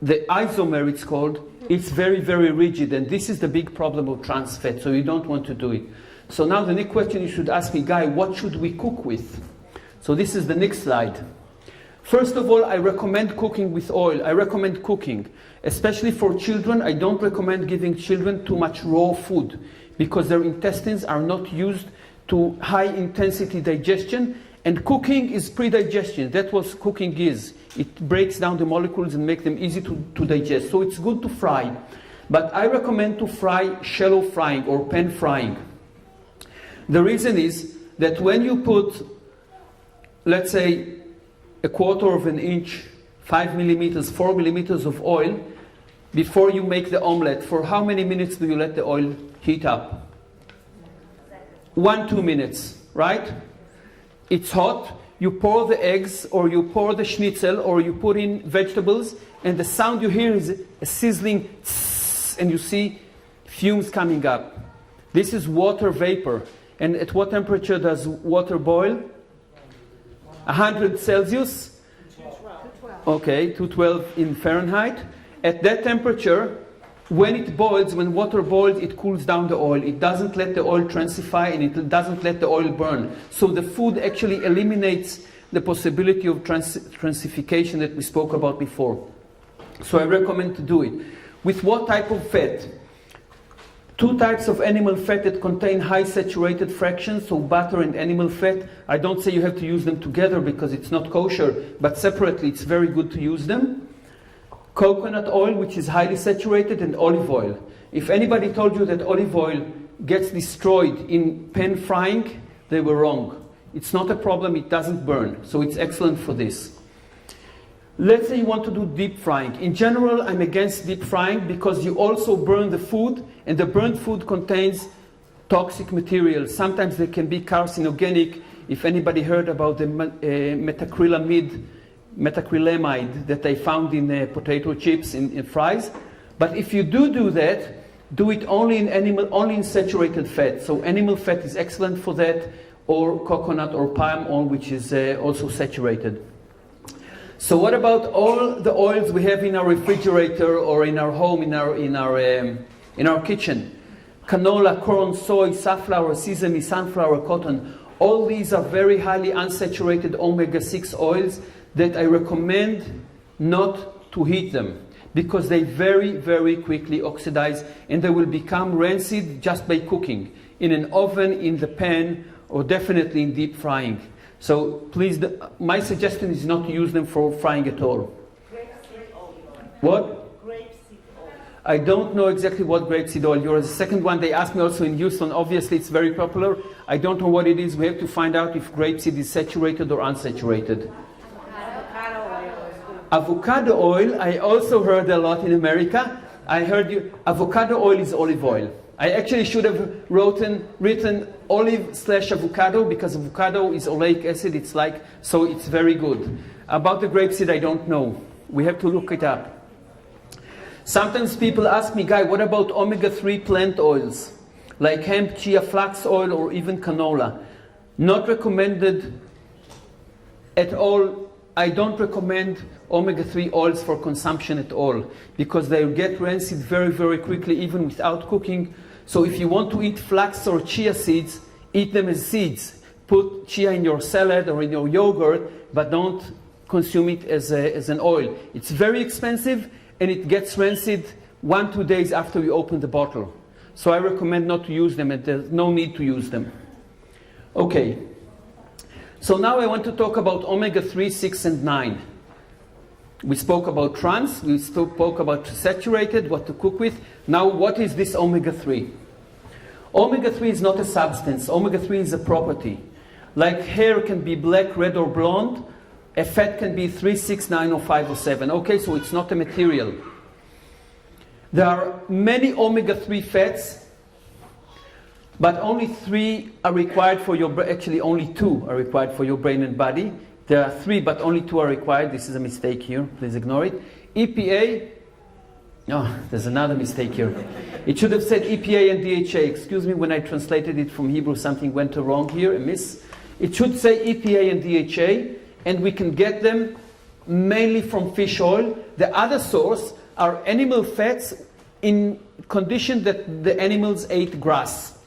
the isomer it's called, it's very, very rigid, and this is the big problem of trans fat, so you don't want to do it. So now the next question you should ask me, Guy, what should we cook with? So this is the next slide. First of all, I recommend cooking with oil. I recommend cooking, especially for children. I don't recommend giving children too much raw food because their intestines are not used to high intensity digestion, and cooking is pre-digestion. That's what cooking is. It breaks down the molecules and makes them easy to digest. So it's good to fry. But I recommend to fry shallow frying or pan frying. The reason is that when you put, let's say, a quarter of an inch, 5 millimeters, 4 millimeters of oil, before you make the omelette, for how many minutes do you let the oil heat up? 1-2 minutes, right? It's hot, you pour the eggs, or you pour the schnitzel, or you put in vegetables, and the sound you hear is a sizzling tss, and you see fumes coming up. This is water vapor. And at what temperature does water boil? 100 Celsius? 212. Okay, 212 in Fahrenheit. At that temperature, when it boils, when water boils, it cools down the oil. It doesn't let the oil transify, and it doesn't let the oil burn. So the food actually eliminates the possibility of transification that we spoke about before. So I recommend to do it. With what type of fat? 2 types of animal fat that contain high saturated fractions, so butter and animal fat. I don't say you have to use them together because it's not kosher, but separately it's very good to use them. Coconut oil, which is highly saturated, and olive oil. If anybody told you that olive oil gets destroyed in pan frying, they were wrong. It's not a problem, it doesn't burn, so it's excellent for this. Let's say you want to do deep frying. In general, I'm against deep frying because you also burn the food, and the burnt food contains toxic materials. Sometimes they can be carcinogenic. If anybody heard about the metacrylamide that they found in potato chips, in fries. But if you do that, do it only in saturated fat. So animal fat is excellent for that, or coconut or palm oil, which is also saturated. So what about all the oils we have in our refrigerator or in our home, in our kitchen? Canola, corn, soy, safflower, sesame, sunflower, cotton. All these are very highly unsaturated omega-6 oils that I recommend not to heat them because they very, very quickly oxidize and they will become rancid just by cooking in an oven, in the pan, or definitely in deep frying. So please, my suggestion is not to use them for frying at all. Grapeseed oil. What? Grapeseed oil. I don't know exactly what grapeseed oil. You're the second one. They asked me also in Houston. Obviously, it's very popular. I don't know what it is. We have to find out if grapeseed is saturated or unsaturated. Avocado oil is good. Avocado oil, I also heard a lot in America. I heard you, avocado oil is olive oil. I actually should have written olive/avocado because avocado is oleic acid. So it's very good. About the grapeseed, I don't know. We have to look it up. Sometimes people ask me, Guy, what about omega-3 plant oils? Like hemp, chia, flax oil, or even canola. Not recommended at all. I don't recommend omega-3 oils for consumption at all because they get rancid very, very quickly, even without cooking. So if you want to eat flax or chia seeds, eat them as seeds. Put chia in your salad or in your yogurt, but don't consume it as an oil. It's very expensive and it gets rancid 1-2 days after you open the bottle. So I recommend not to use them, and there's no need to use them. Okay. So now I want to talk about omega-3, 6, and 9. We spoke about trans, we spoke about saturated, what to cook with. Now what is this omega-3? Omega-3 is not a substance, omega-3 is a property. Like hair can be black, red, or blonde, a fat can be 3, 6, 9, or 5, or 7. Okay, so it's not a material. There are many omega-3 fats, but only 3 are required for your brain. Actually, only 2 are required for your brain and body. There are 3, but only 2 are required. This is a mistake here. Please ignore it. EPA. Oh, there's another mistake here. It should have said EPA and DHA. Excuse me, when I translated it from Hebrew, something went wrong here, a miss. It should say EPA and DHA, and we can get them mainly from fish oil. The other source are animal fats in condition that the animals ate grass.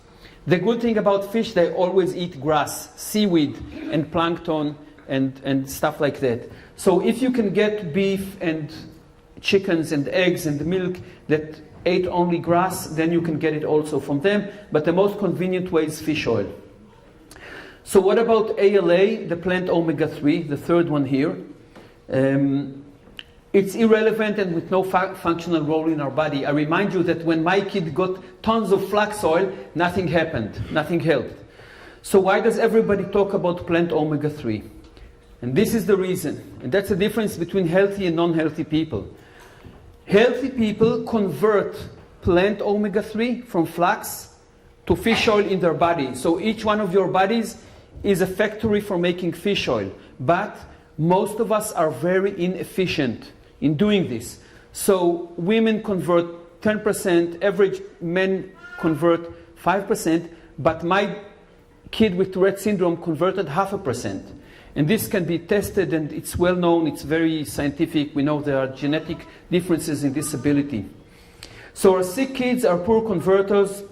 The good thing about fish, they always eat grass, seaweed, and plankton, and stuff like that. So if you can get beef and chickens and eggs and milk that ate only grass, then you can get it also from them. But the most convenient way is fish oil. So what about ALA, the plant omega-3, the third one here? it's irrelevant and with no functional role in our body. I remind you that when my kid got tons of flax oil, nothing happened, nothing helped. So why does everybody talk about plant omega-3? And this is the reason, and that's the difference between healthy and non-healthy people. Healthy people convert plant omega-3 from flax to fish oil in their body. So each one of your bodies is a factory for making fish oil. But most of us are very inefficient in doing this. So women convert 10%, average men convert 5%, but my kid with Tourette syndrome converted 0.5%. And this can be tested, and it's well known, it's very scientific. We know there are genetic differences in this ability. So our sick kids are poor converters.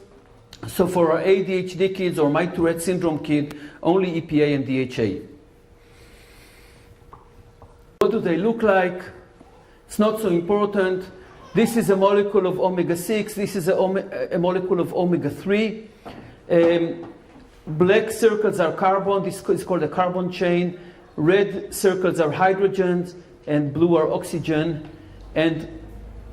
So for our ADHD kids or my Tourette syndrome kid, only EPA and DHA. What do they look like? It's not so important. This is a molecule of omega-6. This is a molecule of omega-3. Black circles are carbon. This is called a carbon chain. Red circles are hydrogens, and blue are oxygen. And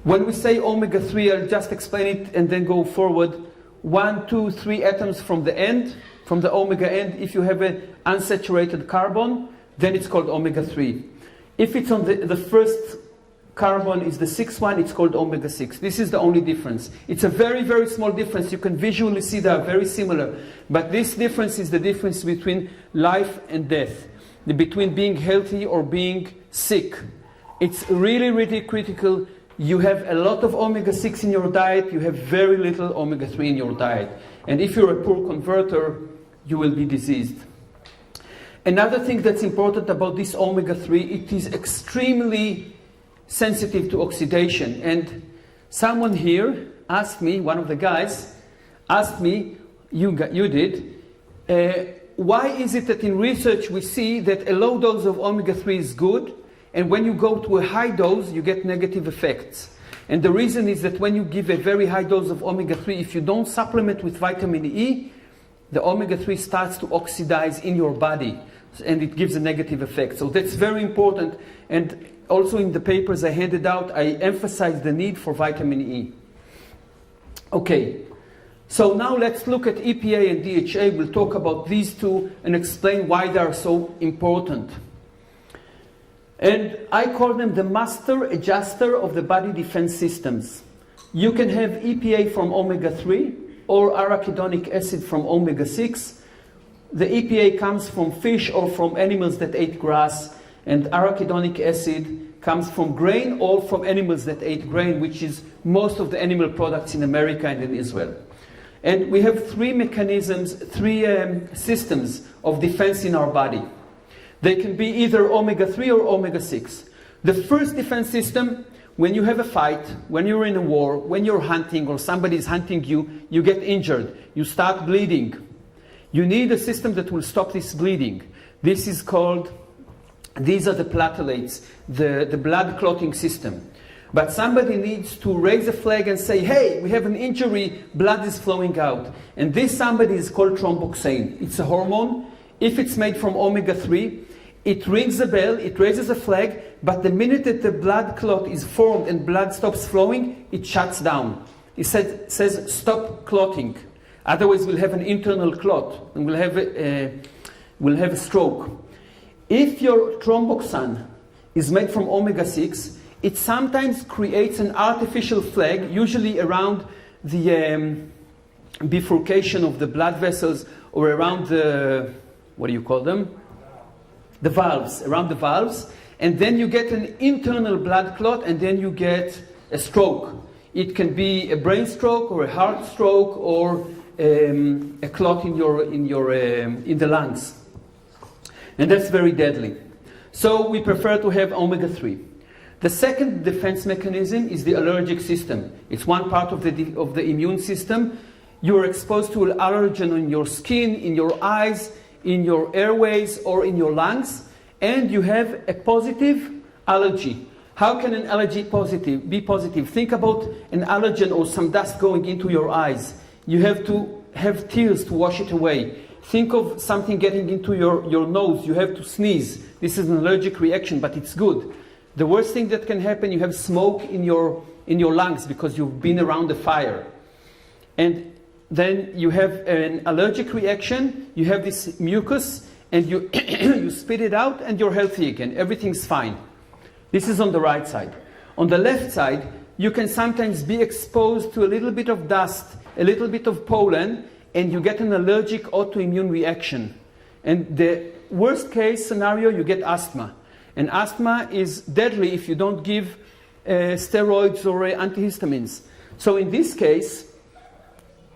when we say omega-3, I'll just explain it and then go forward. 1, 2, 3 atoms from the end, from the omega end. If you have an unsaturated carbon, then it's called omega-3. If it's on the first carbon is the 6th one, it's called omega-6. This is the only difference. It's a very, very small difference. You can visually see they are very similar. But this difference is the difference between life and death, between being healthy or being sick. It's really, really critical. You have a lot of omega-6 in your diet. You have very little omega-3 in your diet. And if you're a poor converter, you will be diseased. Another thing that's important about this omega-3, it is extremely sensitive to oxidation. And someone here asked me, one of the guys asked me, you did, why is it that in research we see that a low dose of omega-3 is good, and when you go to a high dose, you get negative effects? And the reason is that when you give a very high dose of omega-3, if you don't supplement with vitamin E, the omega-3 starts to oxidize in your body, and it gives a negative effect. So that's very important. And also in the papers I handed out, I emphasize the need for vitamin E. Okay, so now let's look at EPA and DHA. We'll talk about these two and explain why they are so important. And I call them the master adjuster of the body defense systems. You can have EPA from omega-3 or arachidonic acid from omega-6. The EPA comes from fish or from animals that ate grass, and arachidonic acid comes from grain or from animals that ate grain, which is most of the animal products in America and in Israel. And we have three mechanisms, three systems of defense in our body. They can be either omega-3 or omega-6. The first defense system, when you have a fight, when you're in a war, when you're hunting or somebody is hunting you, you get injured, you start bleeding. You need a system that will stop this bleeding. This is called, these are the platelets, the blood clotting system. But somebody needs to raise a flag and say, hey, we have an injury, blood is flowing out. And this somebody is called thromboxane. It's a hormone. If it's made from omega-3, it rings a bell, it raises a flag, but the minute that the blood clot is formed and blood stops flowing, it shuts down. It says stop clotting. Otherwise, we'll have an internal clot and we'll have a stroke. If your thromboxane is made from omega-6, it sometimes creates an artificial flag, usually around the bifurcation of the blood vessels or around the, what do you call them? The valves, around the valves. And then you get an internal blood clot, and then you get a stroke. It can be a brain stroke or a heart stroke or a clot in the lungs. And that's very deadly. So we prefer to have omega-3. The second defense mechanism is the allergic system. It's one part of the immune system. You're exposed to an allergen in your skin, in your eyes, in your airways, or in your lungs, and you have a positive allergy. How can an allergy be positive? Think about an allergen or some dust going into your eyes. You have to have tears to wash it away. Think of something getting into your nose. You have to sneeze. This is an allergic reaction, but it's good. the worst thing that can happen, you have smoke in your lungs because you've been around the fire. And then you have an allergic reaction, you have this mucus, and you, you spit it out, and you're healthy again. Everything's fine. This is on the right side. On the left side, you can sometimes be exposed to a little bit of dust, a little bit of pollen, and you get an allergic autoimmune reaction. And the worst case scenario, you get asthma. And asthma is deadly if you don't give steroids or antihistamines. So in this case,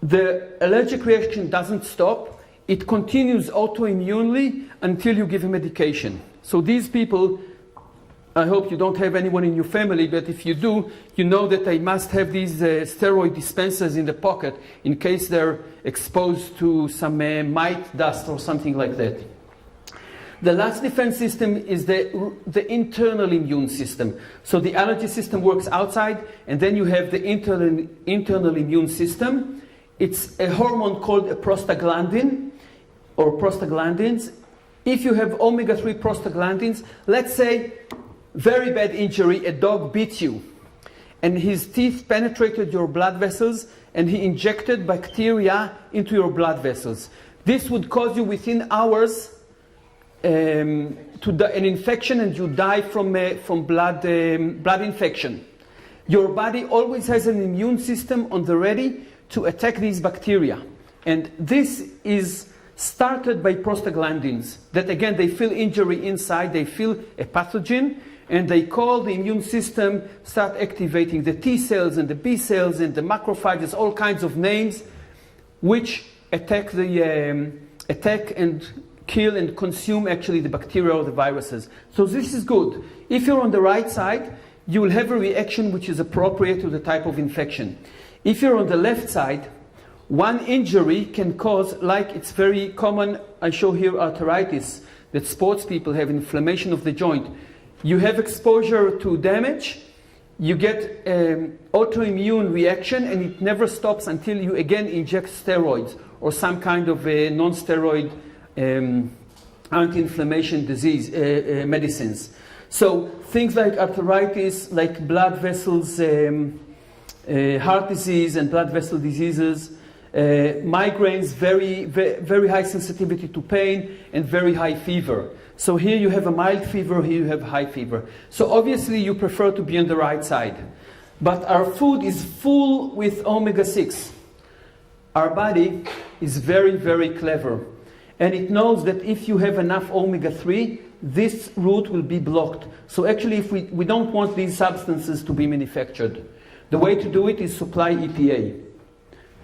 the allergic reaction doesn't stop. It continues autoimmunely until you give a medication. So these people, I hope you don't have anyone in your family, but if you do, you know that they must have these steroid dispensers in the pocket in case they're exposed to some mite dust or something like that. The last defense system is the internal immune system. So the allergy system works outside, and then you have the internal immune system. It's a hormone called a prostaglandin, or prostaglandins. If you have omega-3 prostaglandins, let's say, very bad injury, a dog bit you, and his teeth penetrated your blood vessels, and he injected bacteria into your blood vessels. This would cause you within hours an infection, and you die from blood infection. Your body always has an immune system on the ready to attack these bacteria. And this is started by prostaglandins, that again, they feel injury inside, they feel a pathogen, and they call the immune system, start activating the T cells and the B cells and the macrophages, all kinds of names, which attack and kill and consume actually the bacteria or the viruses. So this is good. If you're on the right side, you will have a reaction which is appropriate to the type of infection. If you're on the left side, one injury can cause, like it's very common, I show here arthritis, that sports people have, inflammation of the joint. You have exposure to damage, you get an autoimmune reaction, and it never stops until you again inject steroids or some kind of non-steroid anti-inflammation disease medicines. So things like arthritis, like blood vessels, heart disease and blood vessel diseases, migraines, very high sensitivity to pain, and very high fever. So here you have a mild fever, here you have high fever. So obviously you prefer to be on the right side. But our food is full with omega-6. Our body is very, very clever. And it knows that if you have enough omega-3, this route will be blocked. So actually, if we don't want these substances to be manufactured, the way to do it is supply EPA,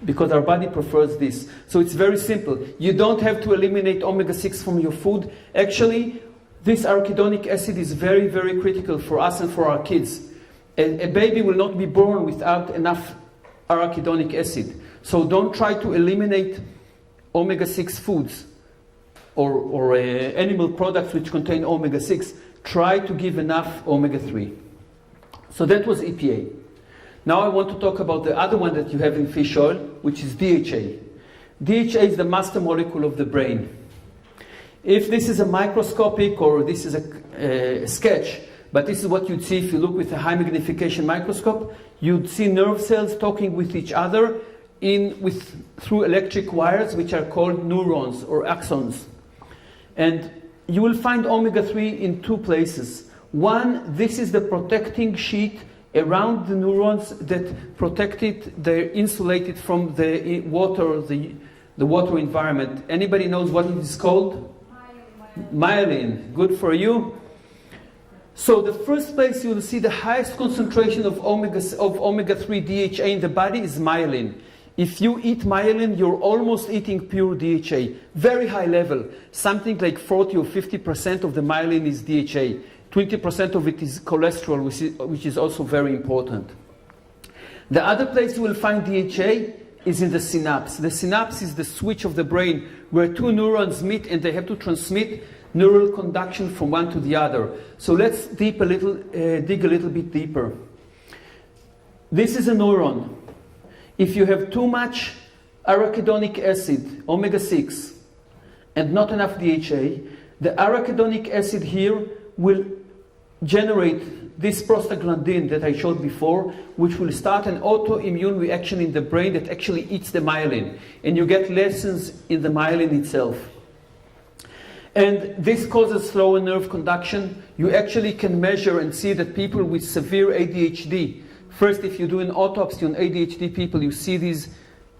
because our body prefers this. So it's very simple. You don't have to eliminate omega-6 from your food. Actually, this arachidonic acid is very, very critical for us and for our kids. A baby will not be born without enough arachidonic acid. So don't try to eliminate omega-6 foods or animal products which contain omega-6. Try to give enough omega-3. So that was EPA. Now I want to talk about the other one that you have in fish oil, which is DHA. DHA is the master molecule of the brain. If this is a microscopic, or this is a sketch, but this is what you'd see if you look with a high magnification microscope, you'd see nerve cells talking with each other through electric wires, which are called neurons or axons. And you will find omega-3 in two places. One, this is the protecting sheet around the neurons that protect it, they're insulated from the water, the water environment. Anybody knows what it is called? Myelin. Good for you. So the first place you will see the highest concentration of omega-3 DHA in the body is myelin. If you eat myelin, you're almost eating pure DHA. Very high level. Something like 40 or 50% of the myelin is DHA. 20% of it is cholesterol, which is also very important. The other place you will find DHA is in the synapse. The synapse is the switch of the brain where two neurons meet and they have to transmit neural conduction from one to the other. So let's dig a little bit deeper. This is a neuron. If you have too much arachidonic acid, omega-6, and not enough DHA, the arachidonic acid here will generate this prostaglandin that I showed before, which will start an autoimmune reaction in the brain that actually eats the myelin. And you get lesions in the myelin itself. And this causes slower nerve conduction. You actually can measure and see that people with severe ADHD, first if you do an autopsy on ADHD people, you see these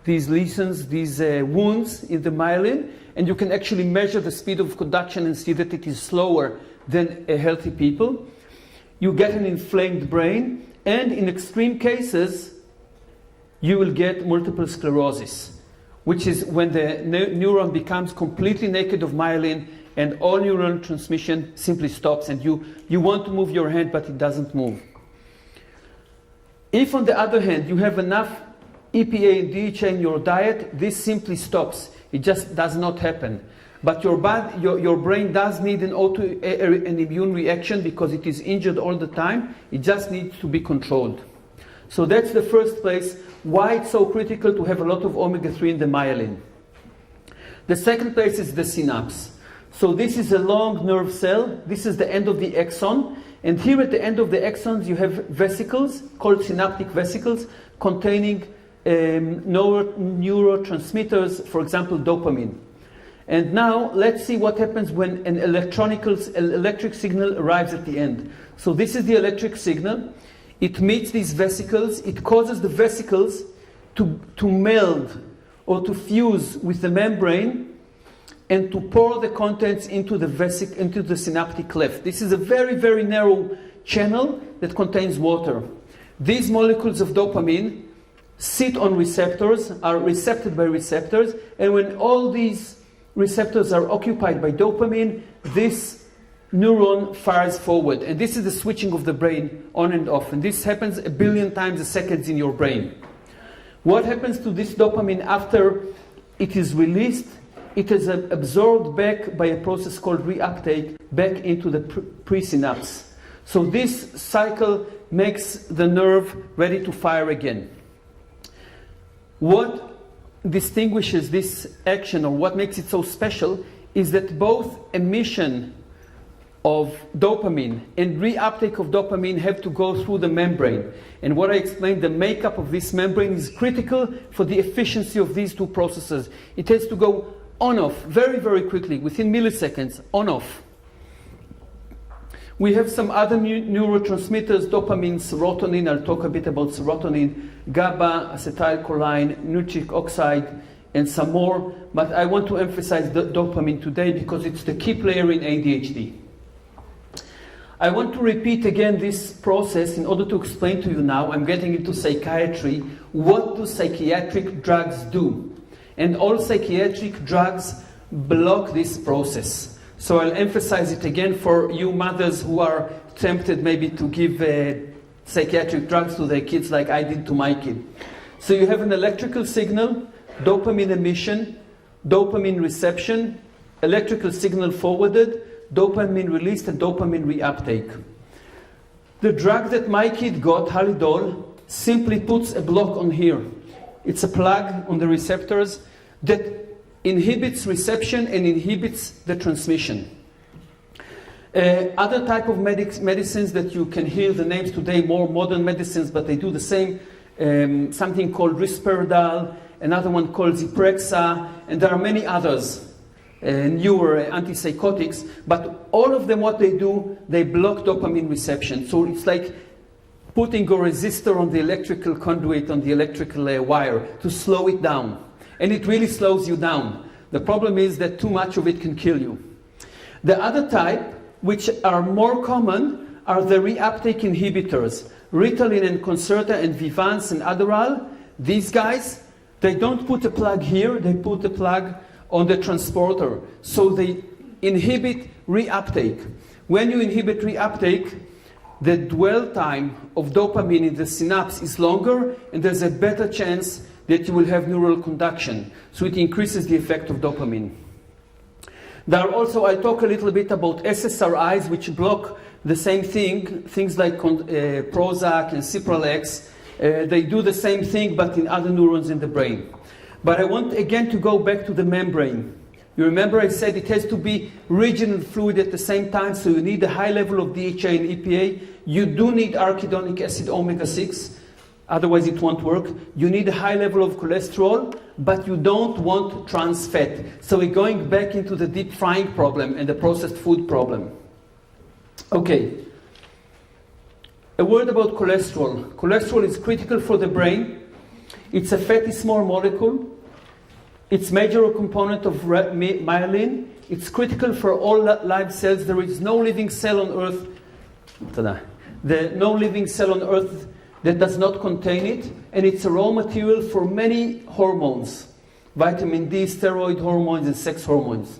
lesions, these wounds in the myelin, and you can actually measure the speed of conduction and see that it is slower than healthy people. You get an inflamed brain, and in extreme cases, you will get multiple sclerosis, which is when the neuron becomes completely naked of myelin and all neural transmission simply stops, and you want to move your hand, but it doesn't move. If, on the other hand, you have enough EPA and DHA in your diet, this simply stops. It just does not happen. But your brain does need an immune reaction because it is injured all the time. It just needs to be controlled. So that's the first place why it's so critical to have a lot of omega-3 in the myelin. The second place is the synapse. So this is a long nerve cell. This is the end of the axon. And here at the end of the axons you have vesicles called synaptic vesicles containing neurotransmitters, for example dopamine. And now let's see what happens when an electric signal arrives at the end. So this is the electric signal. It meets these vesicles. It causes the vesicles to meld or to fuse with the membrane and to pour the contents into the synaptic cleft. This is a very, very narrow channel that contains water. These molecules of dopamine sit on receptors, are recepted by receptors, and when all these receptors are occupied by dopamine, this neuron fires forward. And this is the switching of the brain on and off. And this happens 1 billion times a second in your brain. What happens to this dopamine after it is released? It is absorbed back by a process called reuptake back into the presynapse. So this cycle makes the nerve ready to fire again. What distinguishes this action, or what makes it so special, is that both emission of dopamine and reuptake of dopamine have to go through the membrane. And what I explained, the makeup of this membrane is critical for the efficiency of these two processes. It has to go on-off very, very quickly, within milliseconds, on-off. We have some other neurotransmitters, dopamine, serotonin. I'll talk a bit about serotonin, GABA, acetylcholine, nitric oxide, and some more. But I want to emphasize the dopamine today because it's the key player in ADHD. I want to repeat again this process in order to explain to you now, I'm getting into psychiatry, what do psychiatric drugs do? And all psychiatric drugs block this process. So I'll emphasize it again for you mothers who are tempted maybe to give psychiatric drugs to their kids like I did to my kid. So you have an electrical signal, dopamine emission, dopamine reception, electrical signal forwarded, dopamine released, and dopamine reuptake. The drug that my kid got, Haldol, simply puts a block on here. It's a plug on the receptors that inhibits reception and inhibits the transmission. Other type of medicines that you can hear the names today, more modern medicines, but they do the same. Something called Risperidone, another one called Zyprexa, and there are many others, newer antipsychotics, but all of them, what they do, they block dopamine reception. So it's like putting a resistor on the electrical conduit, on the electrical wire, to slow it down. And it really slows you down. The problem is that too much of it can kill you. The other type, which are more common, are the reuptake inhibitors. Ritalin and Concerta and Vivance and Adderall. These guys, they don't put a plug here, they put a plug on the transporter. So they inhibit reuptake. When you inhibit reuptake, the dwell time of dopamine in the synapse is longer, and there's a better chance that you will have neural conduction. So it increases the effect of dopamine. There are also, I'll talk a little bit about SSRIs, which block the same thing, things like Prozac and Cipralex. They do the same thing, but in other neurons in the brain. But I want again to go back to the membrane, You remember I said it has to be rigid and fluid at the same time, so you need a high level of DHA and EPA. You do need arachidonic acid omega-6, otherwise it won't work. You need a high level of cholesterol, but you don't want trans fat. So we're going back into the deep frying problem and the processed food problem. Okay. A word about cholesterol. Cholesterol is critical for the brain. It's a fatty small molecule. It's major component of myelin. It's critical for all live cells. There is no living cell on Earth. No living cell on Earth that does not contain it, and it's a raw material for many hormones, vitamin D, steroid hormones, and sex hormones.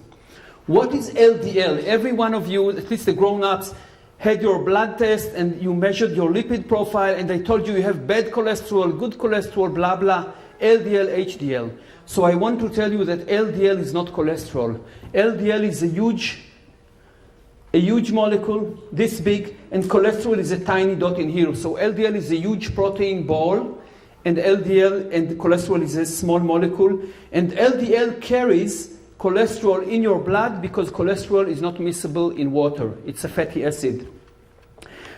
What is LDL? Every one of you, at least the grown-ups, had your blood test and you measured your lipid profile and they told you you have bad cholesterol, good cholesterol, blah, blah, LDL, HDL. So I want to tell you that LDL is not cholesterol. LDL is a huge molecule, this big, and cholesterol is a tiny dot in here. So LDL is a huge protein ball, and LDL and cholesterol is a small molecule. And LDL carries cholesterol in your blood because cholesterol is not miscible in water. It's a fatty acid.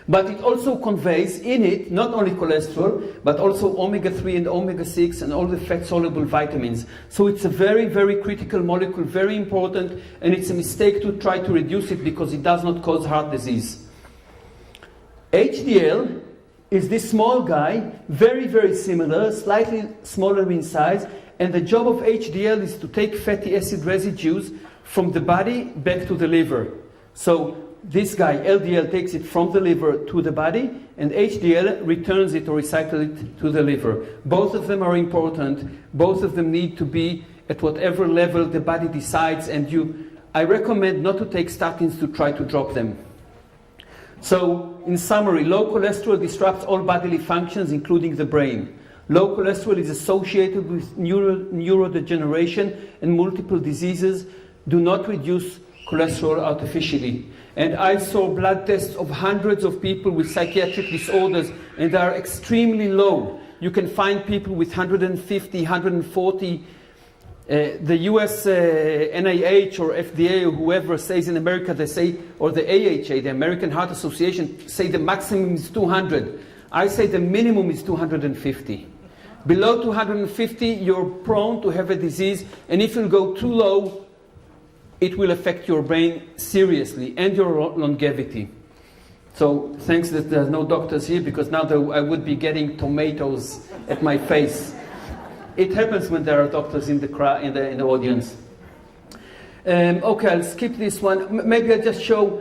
But it also conveys in it not only cholesterol, but also omega-3 and omega-6 and all the fat-soluble vitamins. So it's a very, very critical molecule, very important, and it's a mistake to try to reduce it because it does not cause heart disease. HDL is this small guy, very, very similar, slightly smaller in size, and the job of HDL is to take fatty acid residues from the body back to the liver. So this guy, LDL, takes it from the liver to the body, and HDL returns it or recycles it to the liver. Both of them are important. Both of them need to be at whatever level the body decides, and I recommend not to take statins to try to drop them. So, in summary, low cholesterol disrupts all bodily functions, including the brain. Low cholesterol is associated with neurodegeneration and multiple diseases. Do not reduce cholesterol artificially. And I saw blood tests of hundreds of people with psychiatric disorders, and they are extremely low. You can find people with 150, 140. The US NIH or FDA or whoever says in America, they say, or the AHA, the American Heart Association, say the maximum is 200. I say the minimum is 250. Below 250, you're prone to have a disease, and if you go too low, it will affect your brain seriously and your longevity. So thanks that there are no doctors here, because now I would be getting tomatoes at my face. It happens when there are doctors in the audience. Okay, I'll skip this one. Maybe I'll just show.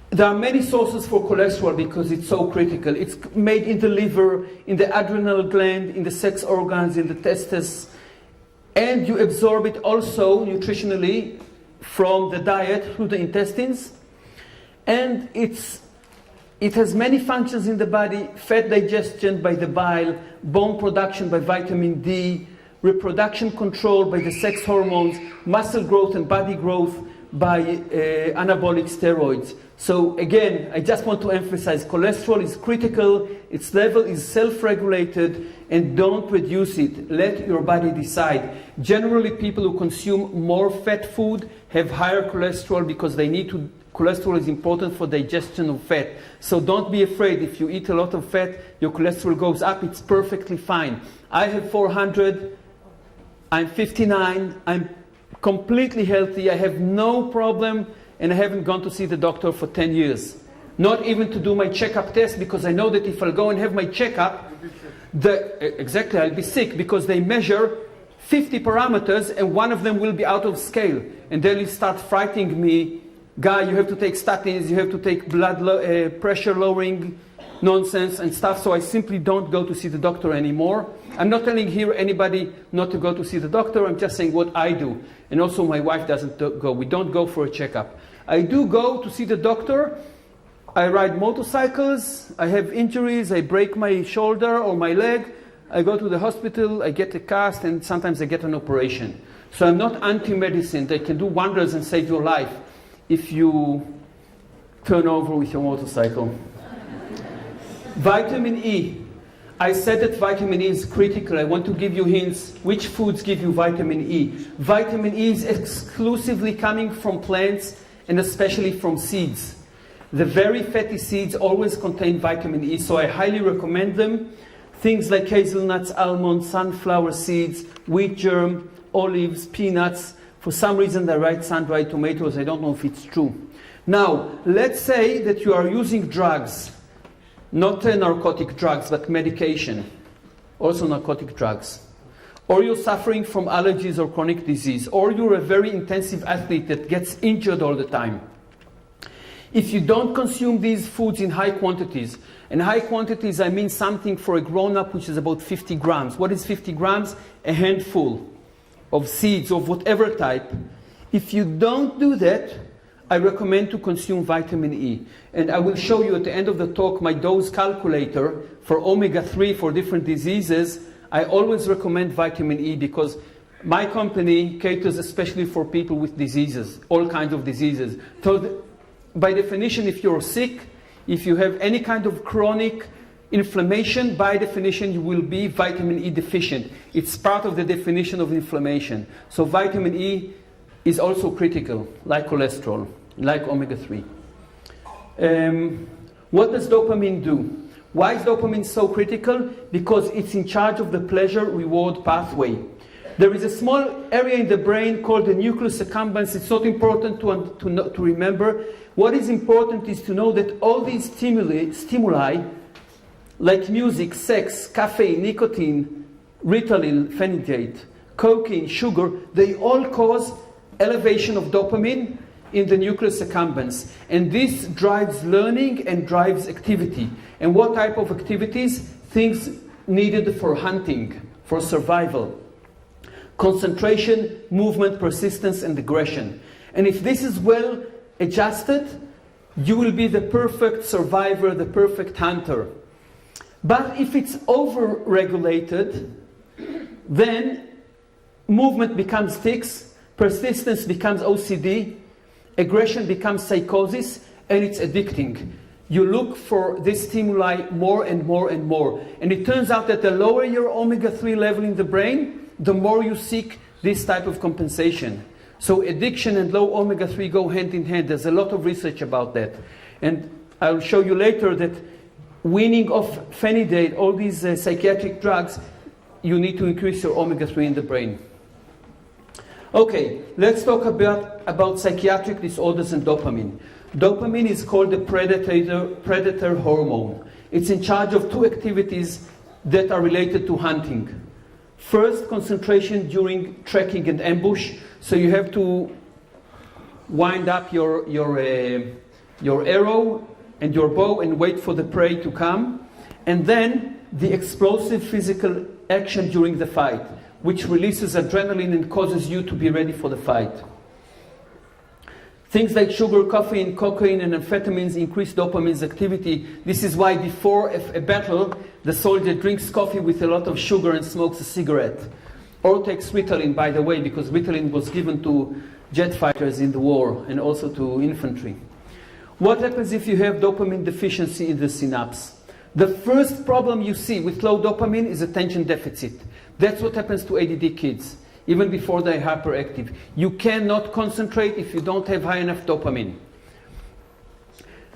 There are many sources for cholesterol because it's so critical. It's made in the liver, in the adrenal gland, in the sex organs, in the testes, and you absorb it also nutritionally from the diet through the intestines. And it has many functions in the body: fat digestion by the bile, bone production by vitamin D, reproduction control by the sex hormones, muscle growth and body growth by anabolic steroids. So again, I just want to emphasize, cholesterol is critical, its level is self-regulated, and don't reduce it. Let your body decide. Generally, people who consume more fat food have higher cholesterol because they need to. Cholesterol is important for digestion of fat. So don't be afraid. If you eat a lot of fat, your cholesterol goes up. It's perfectly fine. I have 400. I'm 59. I'm completely healthy. I have no problem, and I haven't gone to see the doctor for 10 years. Not even to do my checkup test, because I know that if I'll go and have my checkup, exactly, I'll be sick, because they measure 50 parameters and one of them will be out of scale. And they'll start frightening me. Guy, you have to take statins, you have to take blood pressure lowering nonsense and stuff. So I simply don't go to see the doctor anymore. I'm not telling here anybody not to go to see the doctor. I'm just saying what I do. And also my wife doesn't go. We don't go for a checkup. I do go to see the doctor. I ride motorcycles. I have injuries. I break my shoulder or my leg. I go to the hospital. I get a cast, and sometimes I get an operation. So I'm not anti-medicine. They can do wonders and save your life if you turn over with your motorcycle. Vitamin E. I said that vitamin E is critical. I want to give you hints. Which foods give you vitamin E? Vitamin E is exclusively coming from plants and especially from seeds. The very fatty seeds always contain vitamin E, so I highly recommend them. Things like hazelnuts, almonds, sunflower seeds, wheat germ, olives, peanuts. For some reason they write sun-dried tomatoes. I don't know if it's true. Now, let's say that you are using drugs, not narcotic drugs, but medication, also narcotic drugs. Or you're suffering from allergies or chronic disease, or you're a very intensive athlete that gets injured all the time. If you don't consume these foods in high quantities, and high quantities I mean something for a grown-up which is about 50 grams. What is 50 grams? A handful of seeds of whatever type. If you don't do that, I recommend to consume vitamin E. And I will show you at the end of the talk my dose calculator for omega-3 for different diseases. I always recommend vitamin E because my company caters especially for people with diseases, all kinds of diseases. So by definition, if you're sick, if you have any kind of chronic inflammation, by definition you will be vitamin E deficient. It's part of the definition of inflammation. So vitamin E is also critical, like cholesterol, like omega-3. What does dopamine do? Why is dopamine so critical? Because it's in charge of the pleasure-reward pathway. There is a small area in the brain called the nucleus accumbens. It's not important to remember. What is important is to know that all these stimuli, like music, sex, caffeine, nicotine, Ritalin, phenidate, cocaine, sugar, they all cause elevation of dopamine in the nucleus accumbens. And this drives learning and drives activity. And what type of activities? Things needed for hunting, for survival. Concentration, movement, persistence, and aggression. And if this is well adjusted, you will be the perfect survivor, the perfect hunter. But if it's over-regulated, then movement becomes tics, persistence becomes OCD, aggression becomes psychosis, and it's addicting. You look for this stimuli more and more and more. And it turns out that the lower your omega-3 level in the brain, the more you seek this type of compensation. So addiction and low omega-3 go hand in hand. There's a lot of research about that. And I'll show you later that weaning off phenidate, all these psychiatric drugs, you need to increase your omega-3 in the brain. Okay, let's talk about psychiatric disorders and dopamine. Dopamine is called the predator hormone. It's in charge of two activities that are related to hunting. First, concentration during tracking and ambush. So you have to wind up your arrow and your bow and wait for the prey to come. And then the explosive physical action during the fight, which releases adrenaline and causes you to be ready for the fight. Things like sugar, caffeine, cocaine, and amphetamines increase dopamine's activity. This is why before a battle, the soldier drinks coffee with a lot of sugar and smokes a cigarette. Or takes Ritalin, by the way, because Ritalin was given to jet fighters in the war and also to infantry. What happens if you have dopamine deficiency in the synapse? The first problem you see with low dopamine is attention deficit. That's what happens to ADD kids, even before they're hyperactive. You cannot concentrate if you don't have high enough dopamine.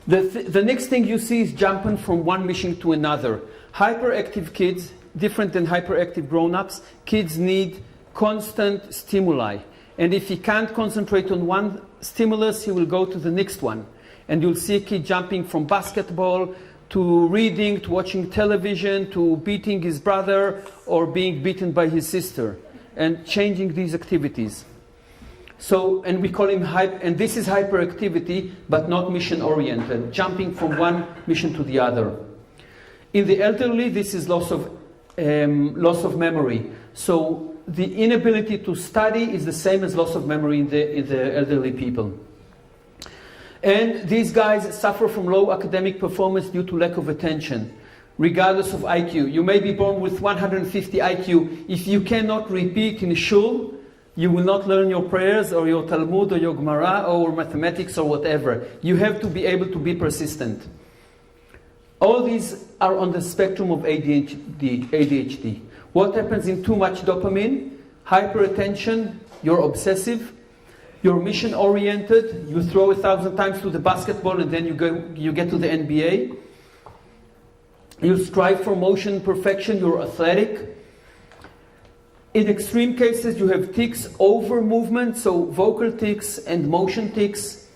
The next thing you see is jumping from one mission to another. Hyperactive kids, different than hyperactive grown-ups, kids need constant stimuli. And if he can't concentrate on one stimulus, he will go to the next one. And you'll see a kid jumping from basketball to reading, to watching television, to beating his brother, or being beaten by his sister, and changing these activities. So, and we call him and this is hyperactivity, but not mission-oriented, jumping from one mission to the other. In the elderly, this is loss of memory. So the inability to study is the same as loss of memory in the elderly people. And these guys suffer from low academic performance due to lack of attention, regardless of IQ. You may be born with 150 IQ. If you cannot repeat in shul, you will not learn your prayers or your Talmud or your Gemara or mathematics or whatever. You have to be able to be persistent. All these are on the spectrum of ADHD. What happens in too much dopamine? Hyperattention, you're obsessive, you're mission-oriented, you throw 1,000 times to the basketball and then you get to the NBA. You strive for motion perfection, you're athletic. In extreme cases, you have tics over movement, so vocal tics and motion tics.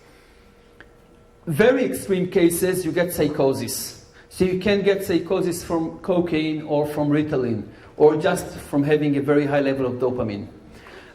Very extreme cases, you get psychosis. So you can get psychosis from cocaine or from Ritalin, or just from having a very high level of dopamine.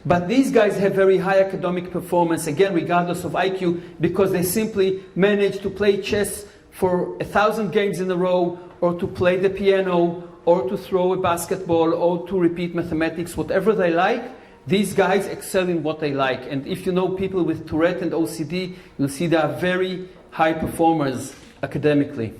But these guys have very high academic performance, again, regardless of IQ, because they simply manage to play chess for 1,000 games in a row, or to play the piano, or to throw a basketball, or to repeat mathematics, whatever they like. These guys excel in what they like. And if you know people with Tourette and OCD, you'll see they are very high performers academically.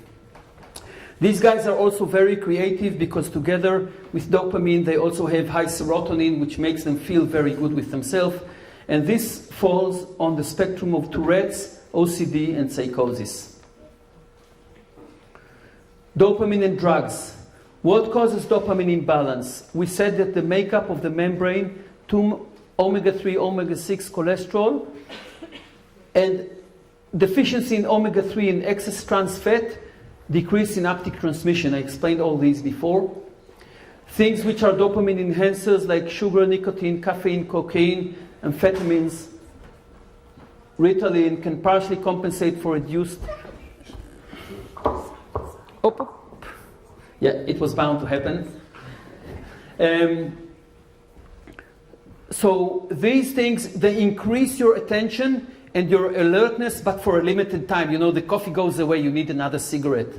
These guys are also very creative because together with dopamine they also have high serotonin, which makes them feel very good with themselves. And this falls on the spectrum of Tourette's, OCD and psychosis. Dopamine and drugs. What causes dopamine imbalance? We said that the makeup of the membrane, to omega-3, omega-6 cholesterol, and deficiency in omega-3 and excess trans fat decrease synaptic transmission. I explained all these before. Things which are dopamine enhancers like sugar, nicotine, caffeine, cocaine, amphetamines, Ritalin can partially compensate for reduced... Yeah, it was bound to happen. So these things, they increase your attention and your alertness, but for a limited time. You know, the coffee goes away, you need another cigarette.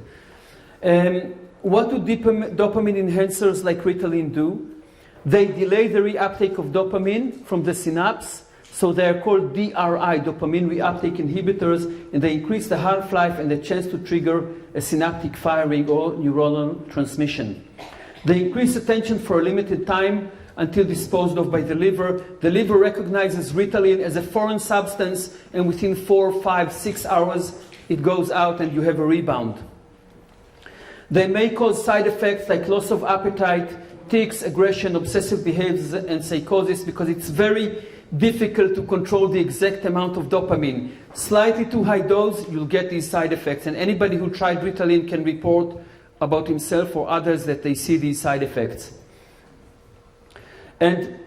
What do dopamine enhancers like Ritalin do? They delay the reuptake of dopamine from the synapse, so they are called DRI, dopamine reuptake inhibitors, and they increase the half-life and the chance to trigger a synaptic firing or neuronal transmission. They increase attention for a limited time until disposed of by the liver. The liver recognizes Ritalin as a foreign substance, and within 4, 5, 6 hours it goes out and you have a rebound. They may cause side effects like loss of appetite, tics, aggression, obsessive behaviors, and psychosis, because it's very difficult to control the exact amount of dopamine. Slightly too high dose, you'll get these side effects, and anybody who tried Ritalin can report about himself or others that they see these side effects. And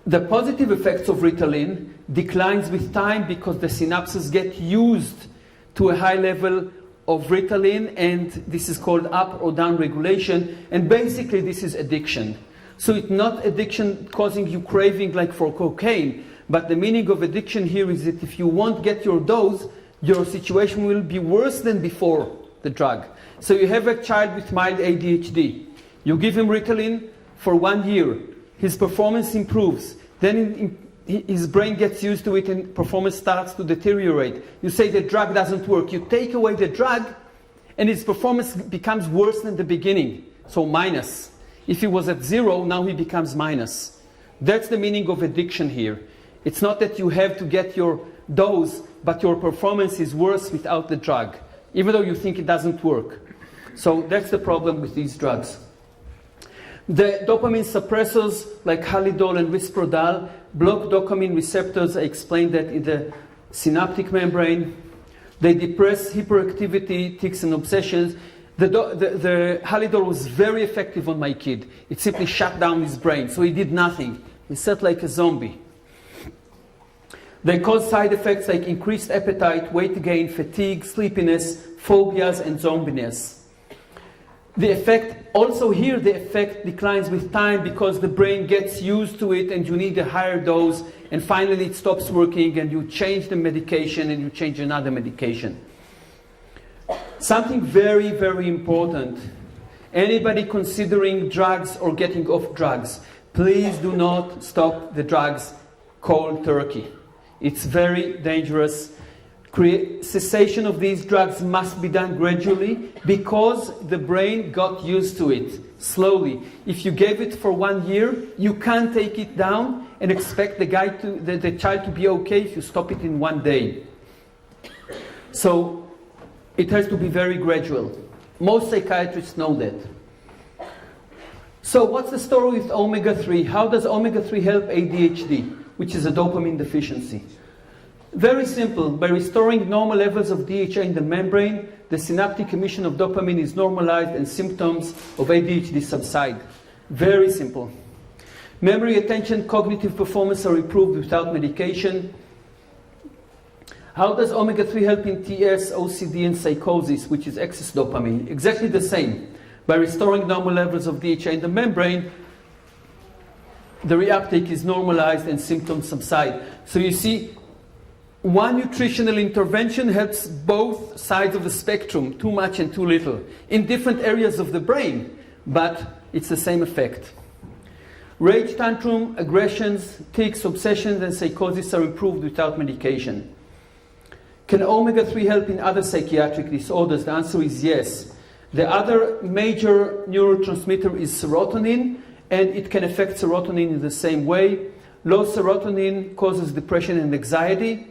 the positive effects of Ritalin declines with time because the synapses get used to a high level of Ritalin, and this is called up or down regulation, and basically this is addiction. So it's not addiction causing you craving like for cocaine, but the meaning of addiction here is that if you won't get your dose, your situation will be worse than before the drug. So you have a child with mild ADHD. You give him Ritalin for 1 year. His performance improves. Then his brain gets used to it and performance starts to deteriorate. You say the drug doesn't work. You take away the drug and his performance becomes worse than the beginning. So minus. If he was at 0, now he becomes minus. That's the meaning of addiction here. It's not that you have to get your dose, but your performance is worse without the drug, even though you think it doesn't work. So that's the problem with these drugs. The dopamine suppressors like Ldl and Risperdal block dopamine receptors. I explained that in the synaptic membrane. They depress hyperactivity, tics, and obsessions. The Ldl was very effective on my kid. It simply shut down his brain, so he did nothing. He sat like a zombie. They cause side effects like increased appetite, weight gain, fatigue, sleepiness, phobias, and zombiness. The effect, also here, the effect declines with time because the brain gets used to it and you need a higher dose, and finally it stops working and you change the medication and you change another medication. Something very, very important. Anybody considering drugs or getting off drugs, please do not stop the drugs cold turkey. It's very dangerous. Cessation of these drugs must be done gradually because the brain got used to it slowly. If you gave it for 1 year, you can't take it down and expect the child to be okay if you stop it in 1 day. So it has to be very gradual. Most psychiatrists know that. So what's the story with omega-3? How does omega-3 help ADHD, which is a dopamine deficiency? Very simple. By restoring normal levels of DHA in the membrane, the synaptic emission of dopamine is normalized and symptoms of ADHD subside. Very simple. Memory, attention, cognitive performance are improved without medication. How does omega-3 help in TS, OCD, and psychosis, which is excess dopamine? Exactly the same. By restoring normal levels of DHA in the membrane, the reuptake is normalized and symptoms subside. So you see, one nutritional intervention helps both sides of the spectrum, too much and too little, in different areas of the brain, but it's the same effect. Rage, tantrum, aggressions, tics, obsessions, and psychosis are improved without medication. Can omega-3 help in other psychiatric disorders? The answer is yes. The other major neurotransmitter is serotonin, and it can affect serotonin in the same way. Low serotonin causes depression and anxiety.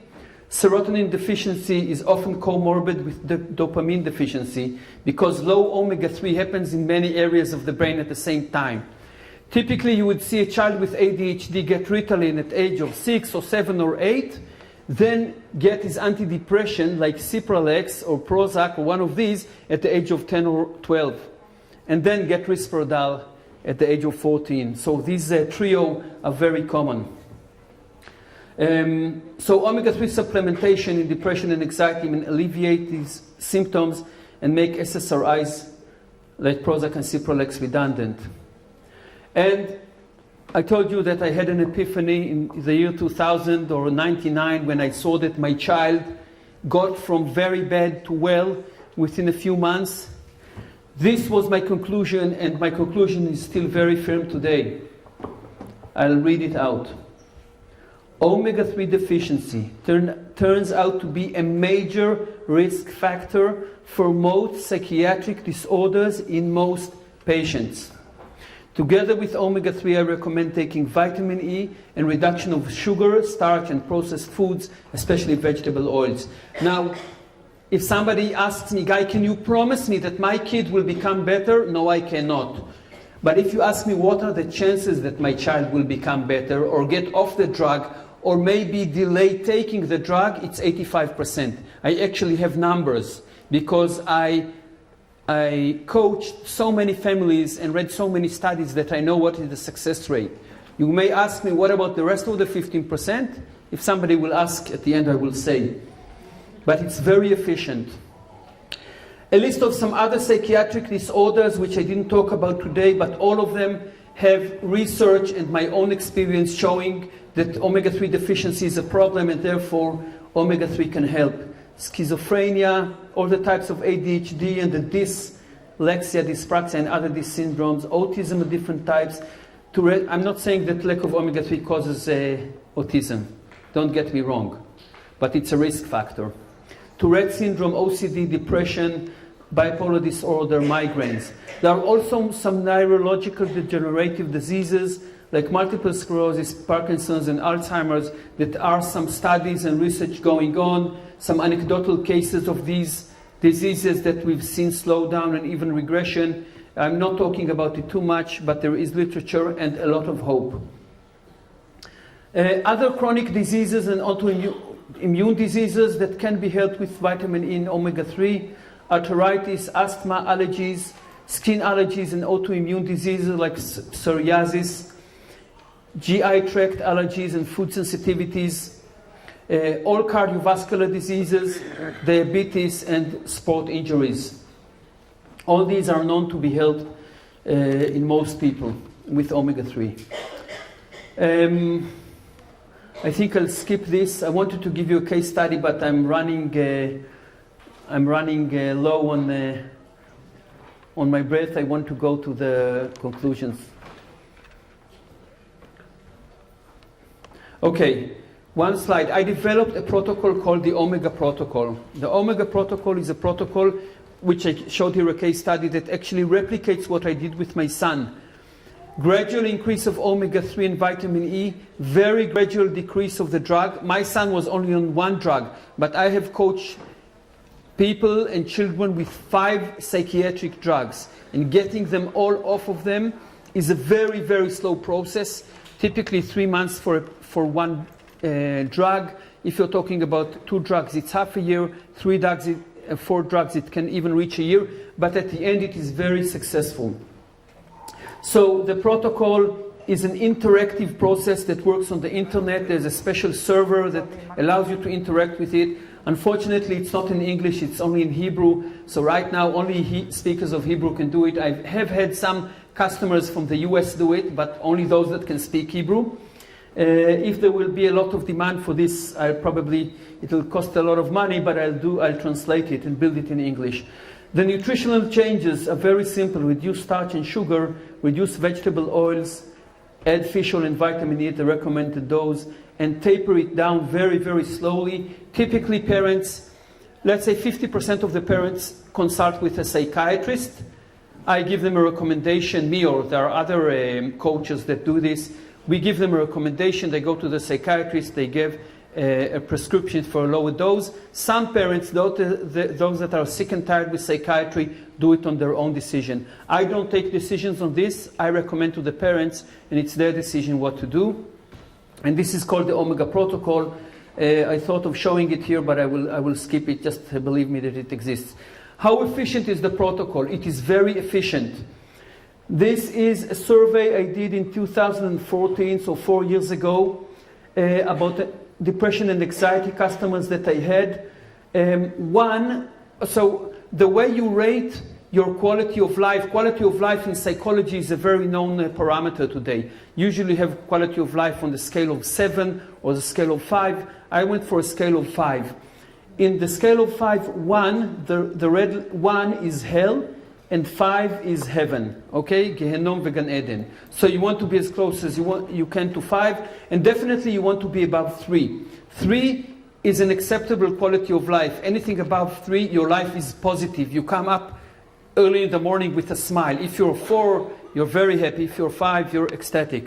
Serotonin deficiency is often comorbid with the dopamine deficiency because low omega-3 happens in many areas of the brain at the same time. Typically, you would see a child with ADHD get Ritalin at age of 6 or 7 or 8, then get his antidepressant like Cipralex or Prozac or one of these at the age of 10 or 12, and then get Risperdal at the age of 14. So these trio are very common. So omega-3 supplementation in depression and anxiety can alleviate these symptoms and make SSRIs like Prozac and Cipralex redundant. And I told you that I had an epiphany in the year 2000 or 99 when I saw that my child got from very bad to well within a few months. This was my conclusion, and my conclusion is still very firm today. I'll read it out. Omega-3 deficiency turns out to be a major risk factor for most psychiatric disorders in most patients. Together with omega-3, I recommend taking vitamin E and reduction of sugar, starch, and processed foods, especially vegetable oils. Now, if somebody asks me, Guy, can you promise me that my kid will become better? No, I cannot. But if you ask me what are the chances that my child will become better or get off the drug or maybe delay taking the drug, it's 85%. I actually have numbers because I coached so many families and read so many studies that I know what is the success rate. You may ask me, what about the rest of the 15%? If somebody will ask at the end, I will say. But it's very efficient. A list of some other psychiatric disorders which I didn't talk about today, but all of them have research and my own experience showing that omega-3 deficiency is a problem and therefore omega-3 can help. Schizophrenia, all the types of ADHD and the dyslexia, dyspraxia and other DIS syndromes, autism of different types. I'm not saying that lack of omega-3 causes autism. Don't get me wrong. But it's a risk factor. Tourette syndrome, OCD, depression, bipolar disorder, migraines. There are also some neurological degenerative diseases like multiple sclerosis, Parkinson's, and Alzheimer's that are some studies and research going on, some anecdotal cases of these diseases that we've seen slow down and even regression. I'm not talking about it too much, but there is literature and a lot of hope. Other chronic diseases and autoimmune diseases that can be helped with vitamin E and omega-3, arthritis, asthma, allergies, skin allergies, and autoimmune diseases like psoriasis, GI tract allergies and food sensitivities, all cardiovascular diseases, diabetes, and sport injuries. All these are known to be helped in most people with omega-3. I think I'll skip this. I wanted to give you a case study, but I'm running low on my breath. I want to go to the conclusions. Okay, one slide. I developed a protocol called the Omega Protocol. The Omega Protocol is a protocol which I showed here a case study that actually replicates what I did with my son. Gradual increase of omega-3 and vitamin E, very gradual decrease of the drug. My son was only on one drug, but I have coached people and children with 5 psychiatric drugs, and getting them all off of them is a very, very slow process, typically 3 months for one drug. If you're talking about 2 drugs, it's half a year, 4 drugs, it can even reach a year, but at the end it is very successful. So the protocol is an interactive process that works on the internet. There's a special server that allows you to interact with it. Unfortunately, it's not in English, it's only in Hebrew. So right now, only speakers of Hebrew can do it. I have had some customers from the US do it, but only those that can speak Hebrew. If there will be a lot of demand for this, it'll cost a lot of money, but I'll translate it and build it in English. The nutritional changes are very simple. Reduce starch and sugar, reduce vegetable oils, add fish oil and vitamin E at the recommended dose, and taper it down very, very slowly. Typically parents, let's say 50% of the parents consult with a psychiatrist. I give them a recommendation, me or there are other coaches that do this. We give them a recommendation, they go to the psychiatrist, they give a prescription for a lower dose. Some parents, those that are sick and tired with psychiatry, do it on their own decision. I don't take decisions on this. I recommend to the parents, and it's their decision what to do. And this is called the Omega Protocol. I thought of showing it here, but I will skip it. Just believe me that it exists. How efficient is the protocol? It is very efficient. This is a survey I did in 2014, so 4 years ago, about depression and anxiety customers that I had. So the way you rate your quality of life in psychology is a very known parameter today. Usually you have quality of life on the scale of 7 or the scale of 5. I went for a scale of 5. In the scale of 5, 1, the red 1 is hell, and 5 is heaven, okay? Gehenom vegan Eden. So you want to be as close as you can to 5, and definitely you want to be above 3. 3 is an acceptable quality of life. Anything above 3, your life is positive. You come up early in the morning with a smile. If you're 4, you're very happy. If you're 5, you're ecstatic.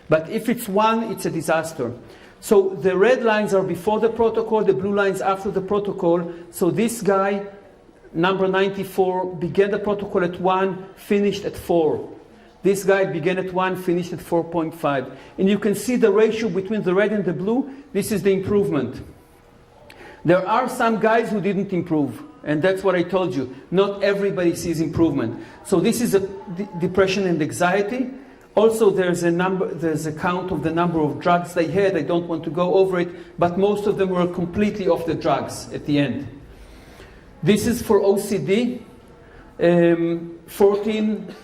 But if it's 1, it's a disaster. So the red lines are before the protocol, the blue lines after the protocol. So this guy, number 94, began the protocol at 1, finished at 4. This guy began at 1, finished at 4.5. And you can see the ratio between the red and the blue. This is the improvement. There are some guys who didn't improve, and that's what I told you. Not everybody sees improvement. So this is a depression and anxiety. Also, there's a count of the number of drugs they had. I don't want to go over it, but most of them were completely off the drugs at the end. This is for OCD. 14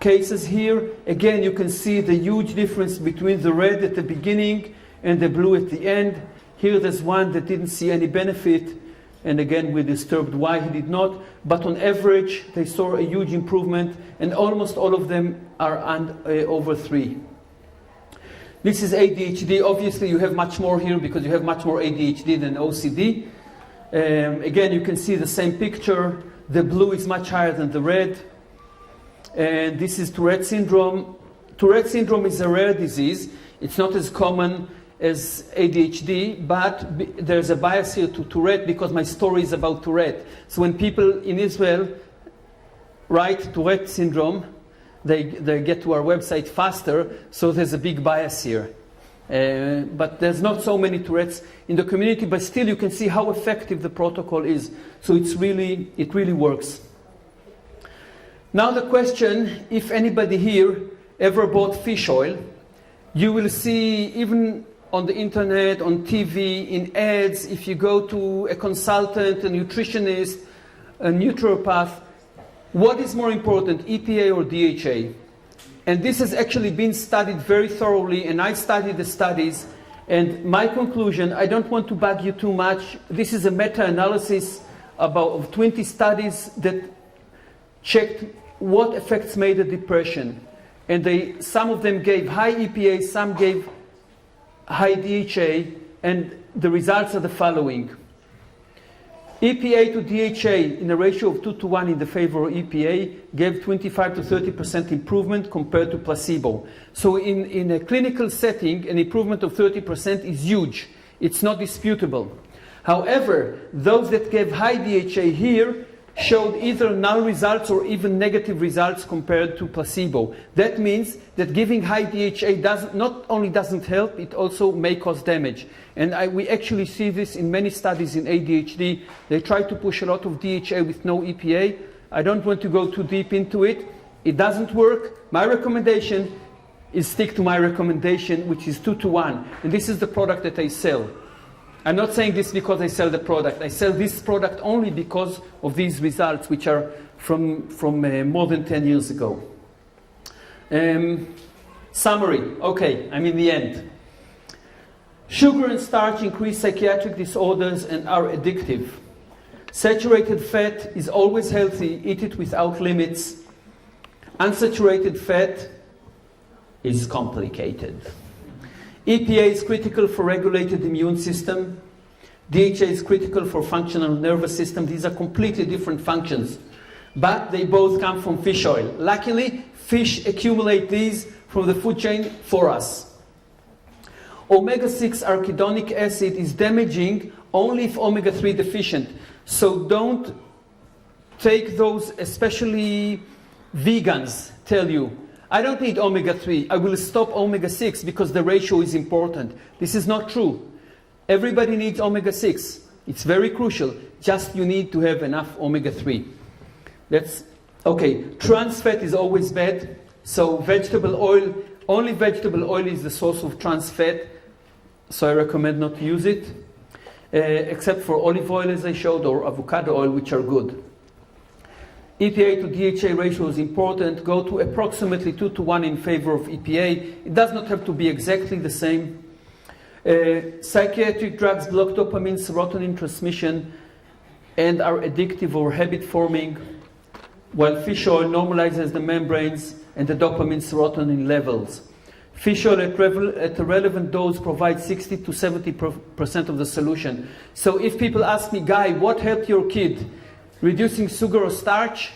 cases here. Again, you can see the huge difference between the red at the beginning and the blue at the end. Here there's one that didn't see any benefit, and again we're disturbed why he did not. But on average, they saw a huge improvement, and almost all of them are over 3. This is ADHD. Obviously, you have much more here because you have much more ADHD than OCD. Again, you can see the same picture. The blue is much higher than the red. And this is Tourette syndrome. Tourette syndrome is a rare disease. It's not as common as ADHD, but there's a bias here to Tourette because my story is about Tourette. So when people in Israel write Tourette syndrome, they get to our website faster, so there's a big bias here. But there's not so many Tourette's in the community, but still you can see how effective the protocol is. So it really works. Now the question, if anybody here ever bought fish oil, you will see even on the internet, on TV, in ads, if you go to a consultant, a nutritionist, a naturopath, what is more important, EPA or DHA? And this has actually been studied very thoroughly, and I studied the studies, and my conclusion, I don't want to bug you too much, this is a meta-analysis of 20 studies that checked what effects made the depression. And some of them gave high EPA, some gave high DHA, and the results are the following. EPA to DHA in a ratio of 2 to 1 in the favor of EPA gave 25 to 30% improvement compared to placebo. So in a clinical setting, an improvement of 30% is huge. It's not disputable. However, those that gave high DHA here showed either null results or even negative results compared to placebo. That means that giving high DHA not only doesn't help, it also may cause damage. And we actually see this in many studies in ADHD. They try to push a lot of DHA with no EPA. I don't want to go too deep into it. It doesn't work. My recommendation is stick to my recommendation, which is 2:1. And this is the product that I sell. I'm not saying this because I sell the product. I sell this product only because of these results, which are from more than 10 years ago. Summary. Okay, I'm in the end. Sugar and starch increase psychiatric disorders and are addictive. Saturated fat is always healthy. Eat it without limits. Unsaturated fat is complicated. EPA is critical for regulated immune system. DHA is critical for functional nervous system. These are completely different functions, but they both come from fish oil. Luckily, fish accumulate these from the food chain for us. Omega-6 arachidonic acid is damaging only if omega-3 deficient. So don't take those, especially vegans tell you, I don't need omega-3, I will stop omega-6 because the ratio is important. This is not true. Everybody needs omega-6. It's very crucial. Just you need to have enough omega-3. That's okay. Trans fat is always bad. So vegetable oil, only vegetable oil is the source of trans fat. So I recommend not to use it, except for olive oil, as I showed, or avocado oil, which are good. EPA to DHA ratio is important. Go to approximately 2:1 in favor of EPA. It does not have to be exactly the same. Psychiatric drugs block dopamine serotonin transmission and are addictive or habit forming, while fish oil normalizes the membranes and the dopamine serotonin levels. Fish oil at a relevant dose provides 60 to 70% of the solution. So if people ask me, Guy, what helped your kid? Reducing sugar or starch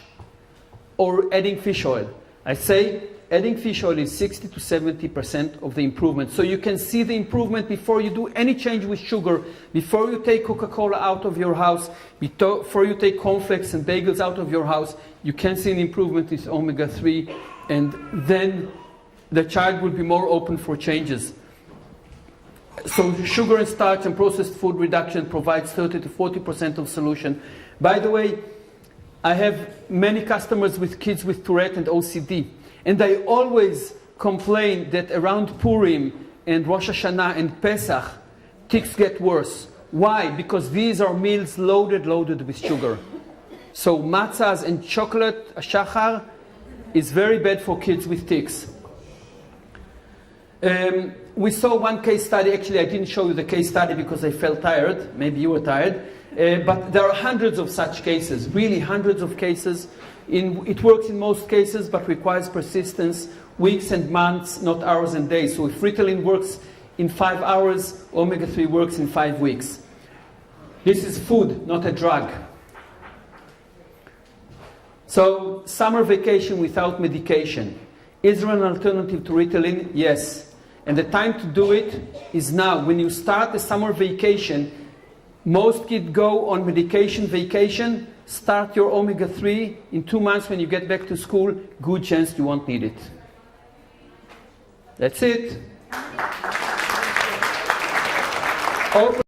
or adding fish oil? I say adding fish oil is 60 to 70% of the improvement. So you can see the improvement before you do any change with sugar, before you take Coca-Cola out of your house, before you take cornflakes and bagels out of your house. You can see an improvement with omega-3, and then the child will be more open for changes. So sugar and starch and processed food reduction provides 30 to 40% of solution. By the way, I have many customers with kids with Tourette and OCD, and I always complain that around Purim and Rosh Hashanah and Pesach, tics get worse. Why? Because these are meals loaded with sugar. So matzahs and chocolate, shachar, is very bad for kids with tics. We saw one case study. Actually, I didn't show you the case study because I felt tired. Maybe you were tired. But there are hundreds of such cases, really hundreds of cases. It works in most cases, but requires persistence, weeks and months, not hours and days. So if Ritalin works in 5 hours, omega-3 works in 5 weeks. This is food, not a drug. So summer vacation without medication. Is there an alternative to Ritalin? Yes. And the time to do it is now. When you start the summer vacation, most kids go on medication vacation. Start your omega-3 in 2 months. When you get back to school, good chance you won't need it. That's it.